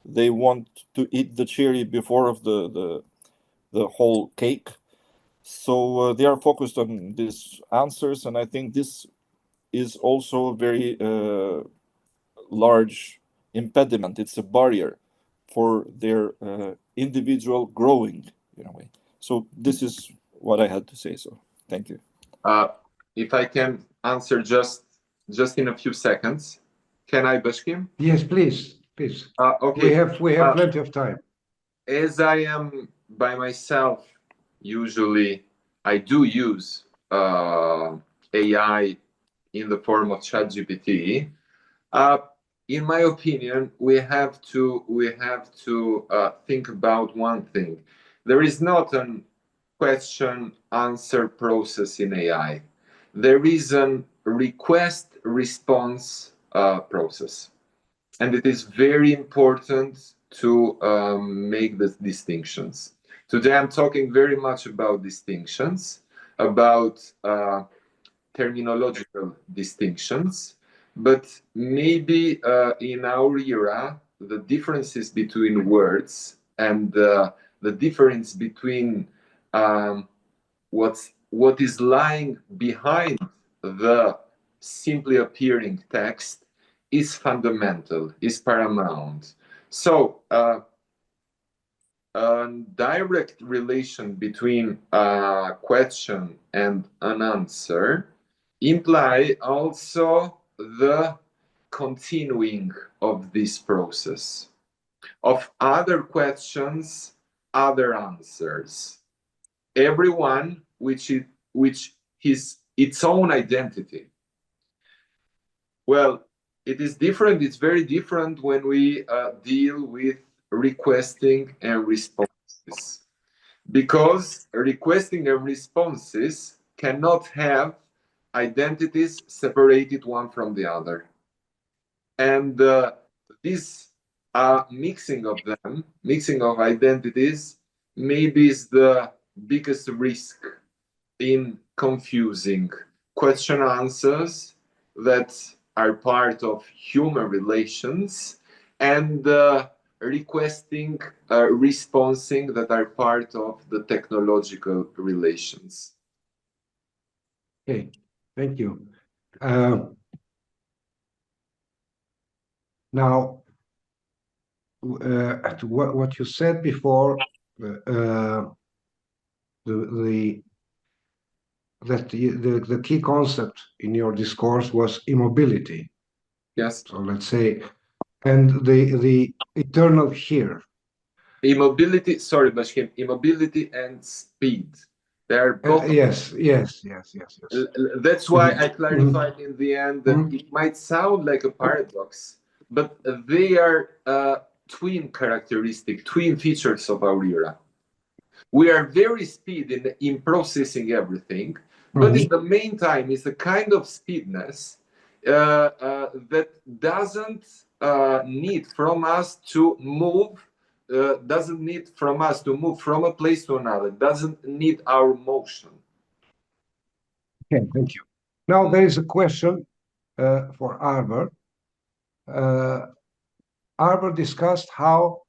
They want to eat the cherry before of the whole cake. So they are focused on these answers, and I think this is also a very large impediment. It's a barrier for their individual growing in a way. So this is what I had to say. So thank you. If I can answer just in a few seconds, can I, Bashkim? Yes, please. Okay. We have plenty of time. As I am by myself, usually I do use AI in the form of ChatGPT. In my opinion, we have to think about one thing. There is not a question-answer process in AI. There is a request-response process, and it is very important to make the distinctions. Today, I'm talking very much about distinctions, about terminological distinctions, but maybe in our era, the differences between words and the difference between what is lying behind the simply appearing text is fundamental, is paramount. So a direct relation between a question and an answer imply also the continuing of this process of other questions, other answers, everyone which is its own identity. Well, it is different. It's very different when we deal with requesting and responses, because requesting and responses cannot have identities separated one from the other. And this mixing of them, mixing of identities, maybe is the biggest risk in confusing question answers that are part of human relations and requesting responding that are part of the technological relations. Okay, thank you. Now, to what you said before, the key concept in your discourse was immobility. Yes. So let's say, and the eternal here. Immobility, sorry, Bashkim, immobility and speed. They are both. Yes. That's why I clarified in the end that it might sound like a paradox, but they are twin characteristic, twin features of our era. We are very speedy in processing everything, but in the meantime, it's a kind of speedness that doesn't need from us to move, doesn't need from us to move from a place to another, doesn't need our motion. Okay, thank you. Now there is a question for Arbër. Arbër discussed how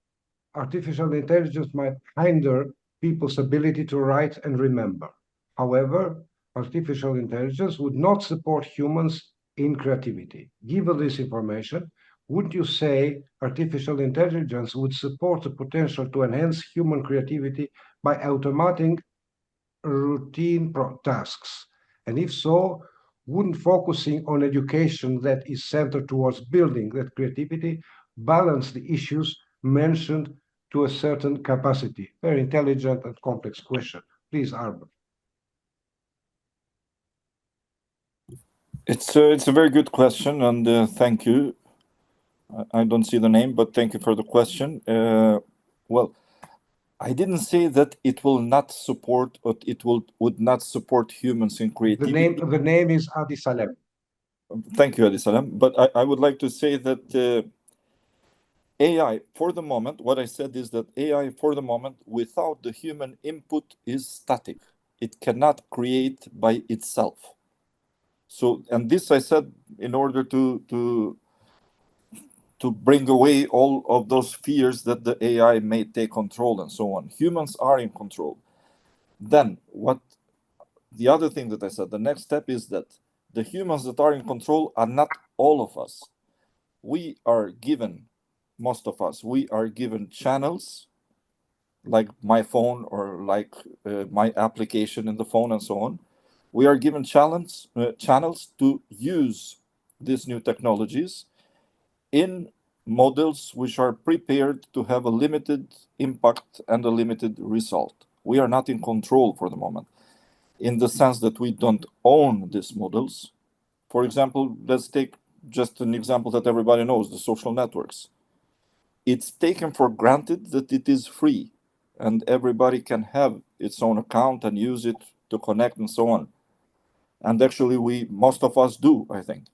artificial intelligence might hinder people's ability to write and remember. However, artificial intelligence would not support humans in creativity. Given this information, would you say artificial intelligence would support the potential to enhance human creativity by automating routine tasks? And if so, wouldn't focusing on education that is centered towards building that creativity balance the issues mentioned to a certain capacity? Very intelligent and complex question. Please, Arbor. It's a very good question, and thank you. I don't see the name, but thank you for the question. Well, I didn't say that it will not support, or it would not support humans in creativity. The name is Adi Salem. Thank you, Adi Salem. But I would like to say that AI, for the moment, what I said is that AI, for the moment, without the human input, is static. It cannot create by itself. So, and this I said in order to bring away all of those fears that the AI may take control and so on. Humans are in control. Then what the other thing that I said, the next step is that the humans that are in control are not all of us. We are given, most of us, we are given channels like my phone or like my application in the phone and so on. We are given channels to use these new technologies in models which are prepared to have a limited impact and a limited result. We are not in control for the moment, in the sense that we don't own these models. For example, let's take just an example that everybody knows, the social networks. It's taken for granted that it is free and everybody can have its own account and use it to connect and so on. And actually, most of us do, I think.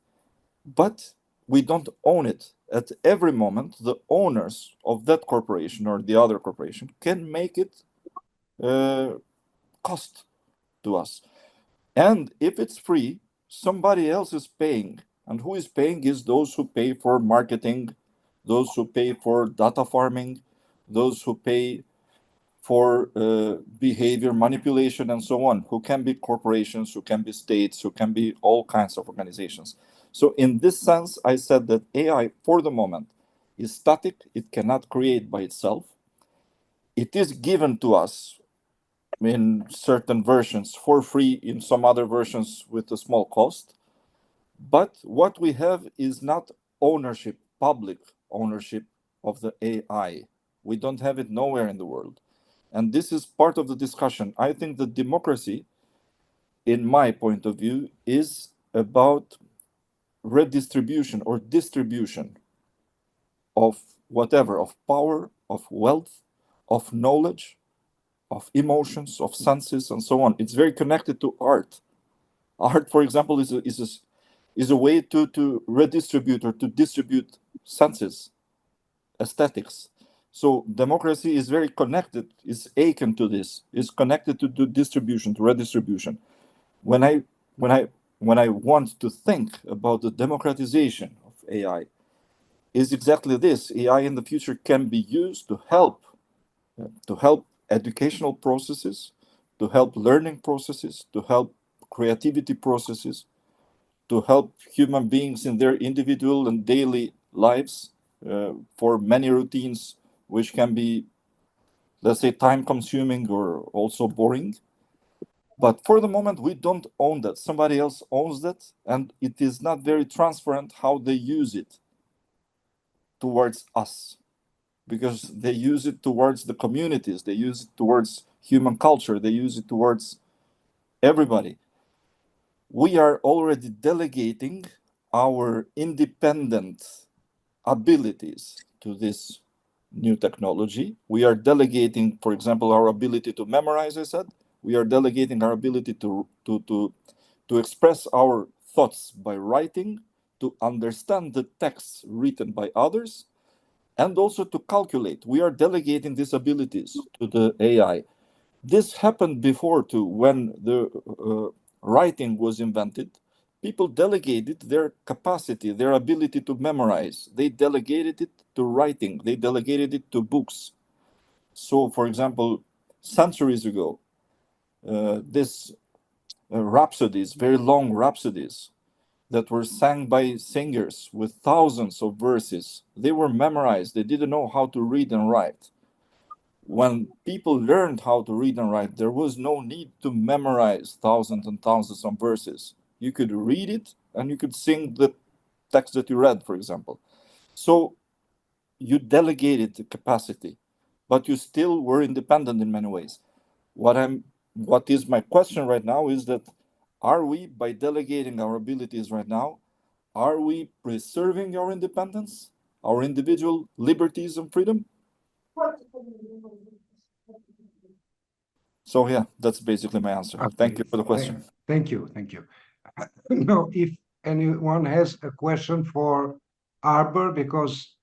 But we don't own it. At every moment, the owners of that corporation or the other corporation can make it cost to us. And if it's free, somebody else is paying. And who is paying is those who pay for marketing, those who pay for data farming, those who pay for behavior manipulation and so on, who can be corporations, who can be states, who can be all kinds of organizations. So in this sense, I said that AI, for the moment, is static. It cannot create by itself. It is given to us in certain versions for free, in some other versions with a small cost. But what we have is not ownership, public ownership of the AI. We don't have it nowhere in the world. And this is part of the discussion. I think that democracy, in my point of view, is about redistribution or distribution of whatever, of power, of wealth, of knowledge, of emotions, of senses, and so on. It's very connected to art. Art, for example, is a way to redistribute or to distribute senses, aesthetics. So democracy is very connected, is akin to this, is connected to distribution, to redistribution. When I want to think about the democratization of AI, is exactly this. AI in the future can be used to help educational processes, to help learning processes, to help creativity processes, to help human beings in their individual and daily lives for many routines which can be, let's say, time consuming or also boring. But for the moment, we don't own that. Somebody else owns that, and it is not very transparent how they use it towards us, because they use it towards the communities, they use it towards human culture, they use it towards everybody. We are already delegating our independent abilities to this new technology. We are delegating, for example, our ability to memorize, I said. We are delegating our ability to express our thoughts by writing, to understand the texts written by others, and also to calculate. We are delegating these abilities to the AI. This happened before too, when the writing was invented. people delegated their capacity, their ability to memorize. They delegated it to writing. They delegated it to books. So, for example, centuries ago, this rhapsodies, very long rhapsodies that were sung by singers with thousands of verses, they were memorized. They didn't know how to read and write. When people learned how to read and write, there was no need to memorize thousands and thousands of verses. You could read it and you could sing the text that you read, for example. So you delegated the capacity, but you still were independent in many ways. What is my question right now is that, are we, by delegating our abilities right now, are we preserving our independence, our individual liberties and freedom? So yeah, that's basically my answer. Thank you for the question. Thank you. Now, if anyone has a question for Arbër, because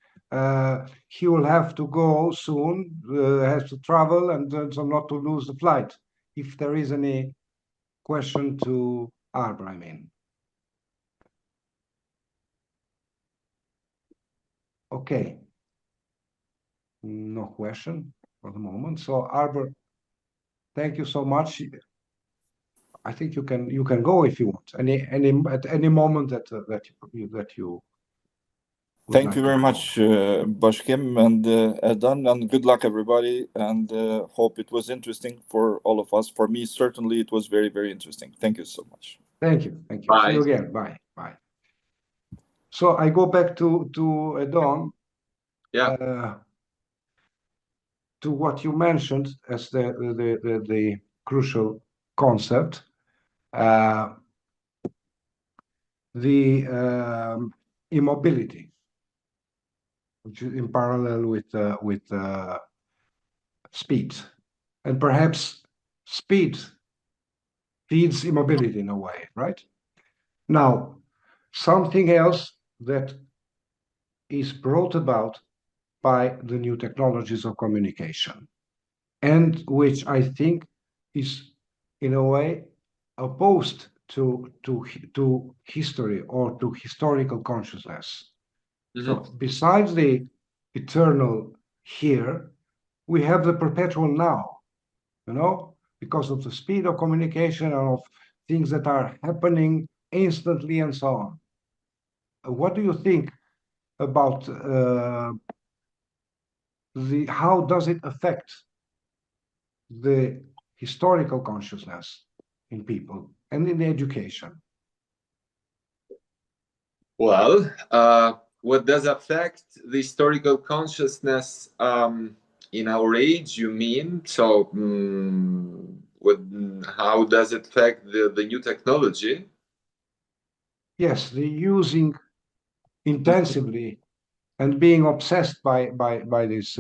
he will have to go soon, has to travel, and so not to lose the flight. If there is any question to Arbër, I mean. Okay. No question for the moment. So Arbër, thank you so much. I think you can go if you want. At any moment that you would Thank like you to very go. much, Bashkim and Edon, and good luck everybody. And hope it was interesting for all of us. For me, certainly, it was very, very interesting. Thank you so much. Thank you. See Bye. you again. Bye. So I go back to Edon. Yeah. To what you mentioned as the crucial concept, the immobility, which is in parallel with speed, and perhaps speed feeds immobility in a way, right? Now, something else that is brought about by the new technologies of communication, and which I think is, in a way, opposed to history or to historical consciousness. So besides the eternal here, we have the perpetual now, because of the speed of communication and of things that are happening instantly and so on. What do you think about how does it affect the historical consciousness in people and in the education? Well, what does affect the historical consciousness in our age, you mean? So, how does it affect the new technology? Yes, the using intensively and being obsessed by these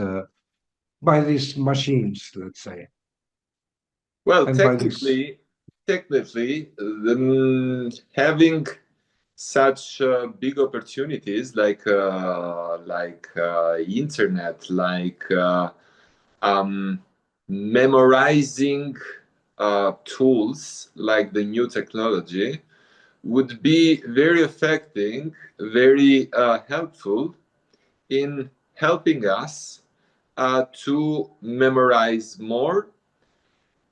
machines, let's say. Well, And technically, having such big opportunities like internet, like memorizing tools like the new technology would be very effective, very helpful in helping us to memorize more.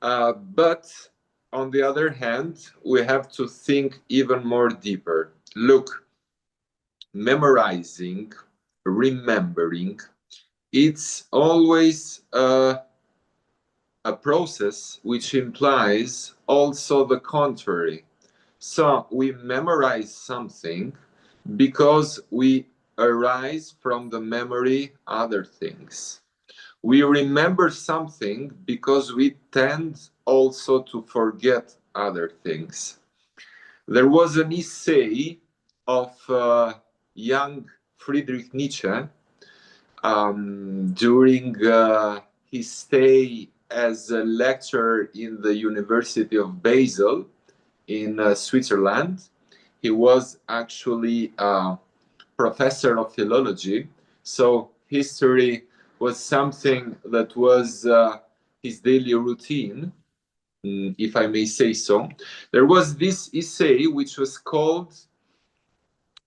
But on the other hand, we have to think even more deeper. Look, memorizing, remembering, it's always a process which implies also the contrary. So we memorize something because we arise from the memory other things. We remember something because we tend also to forget other things. There was an essay of young Friedrich Nietzsche during his stay as a lecturer in the University of Basel in Switzerland. He was actually a professor of philology, so history was something that was his daily routine. if I may say so. There was this essay which was called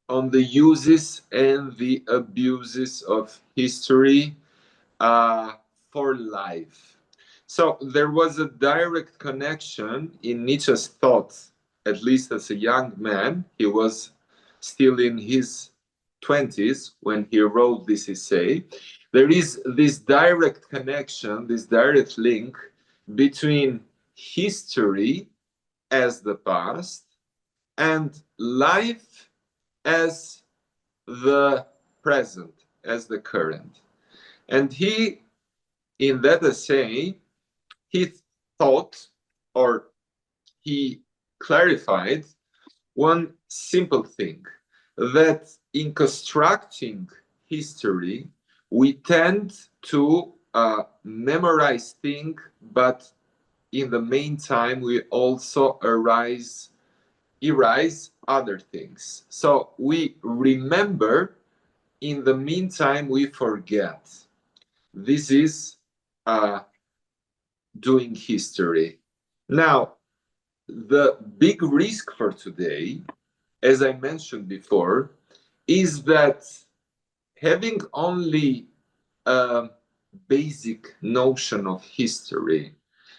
"On the Uses and the Abuses of History for Life." So there was a direct connection in Nietzsche's thought, at least as a young man. He was still in his 20s when he wrote this essay. There is this direct connection, this direct link between history as the past and life as the present, as the current. And he, in that essay, he thought, or he clarified one simple thing, that in constructing history, we tend to memorize things, but in the meantime, we also erase other things. So we remember, in the meantime, we forget. This is doing history. Now, the big risk for today, as I mentioned before, is that having only a basic notion of history,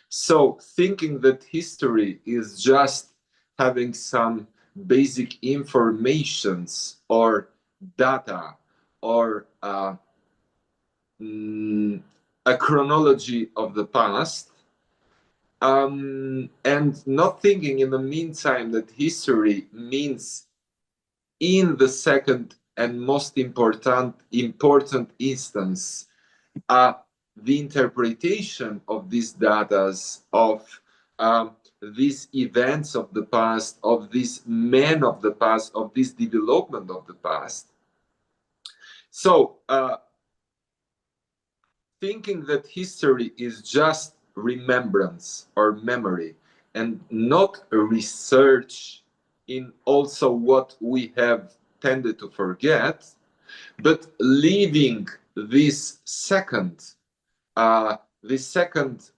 so thinking that history is just having some basic informations or data or a chronology of the past, and not thinking in the meantime that history means, in the second and most important instance, the interpretation of these data, of these events of the past, of these men of the past, of this development of the past. So thinking that history is just remembrance or memory and not research in also what we have tended to forget, but leaving this second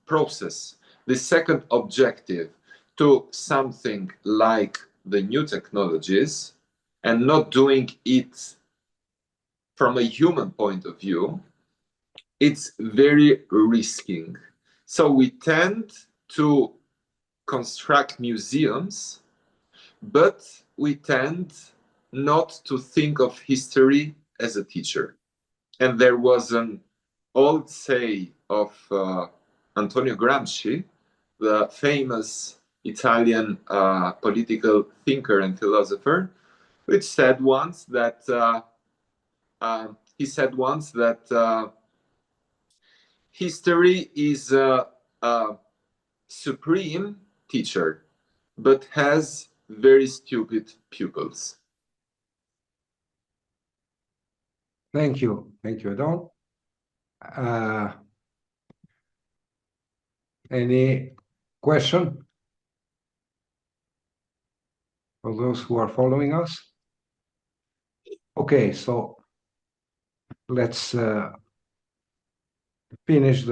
process, the second objective, to something like the new technologies, and not doing it from a human point of view, it's very risky. So we tend to construct museums, but we tend not to think of history as a teacher. And there was an old say of Antonio Gramsci, the famous Italian political thinker and philosopher, which said once that history is a supreme teacher, but has very stupid pupils. Thank you, Edon. Any question for those who are following us? Okay, so let's finish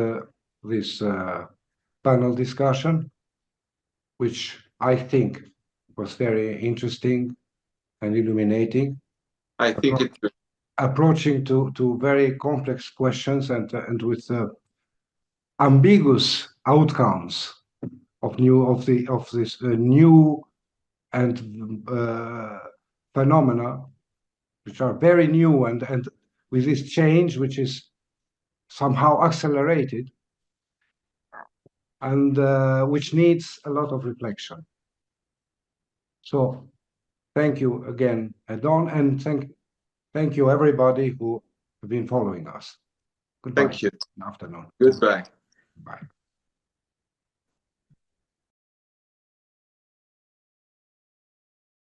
this panel discussion, which I think was very interesting and illuminating. I think it's approaching to very complex questions and with ambiguous outcomes of this new and phenomena, which are very new, and with this change which is somehow accelerated, and which needs a lot of reflection. So thank you again, Edon, and thank you everybody who have been following us. Goodbye. Thank you. Good afternoon. Goodbye. Bye.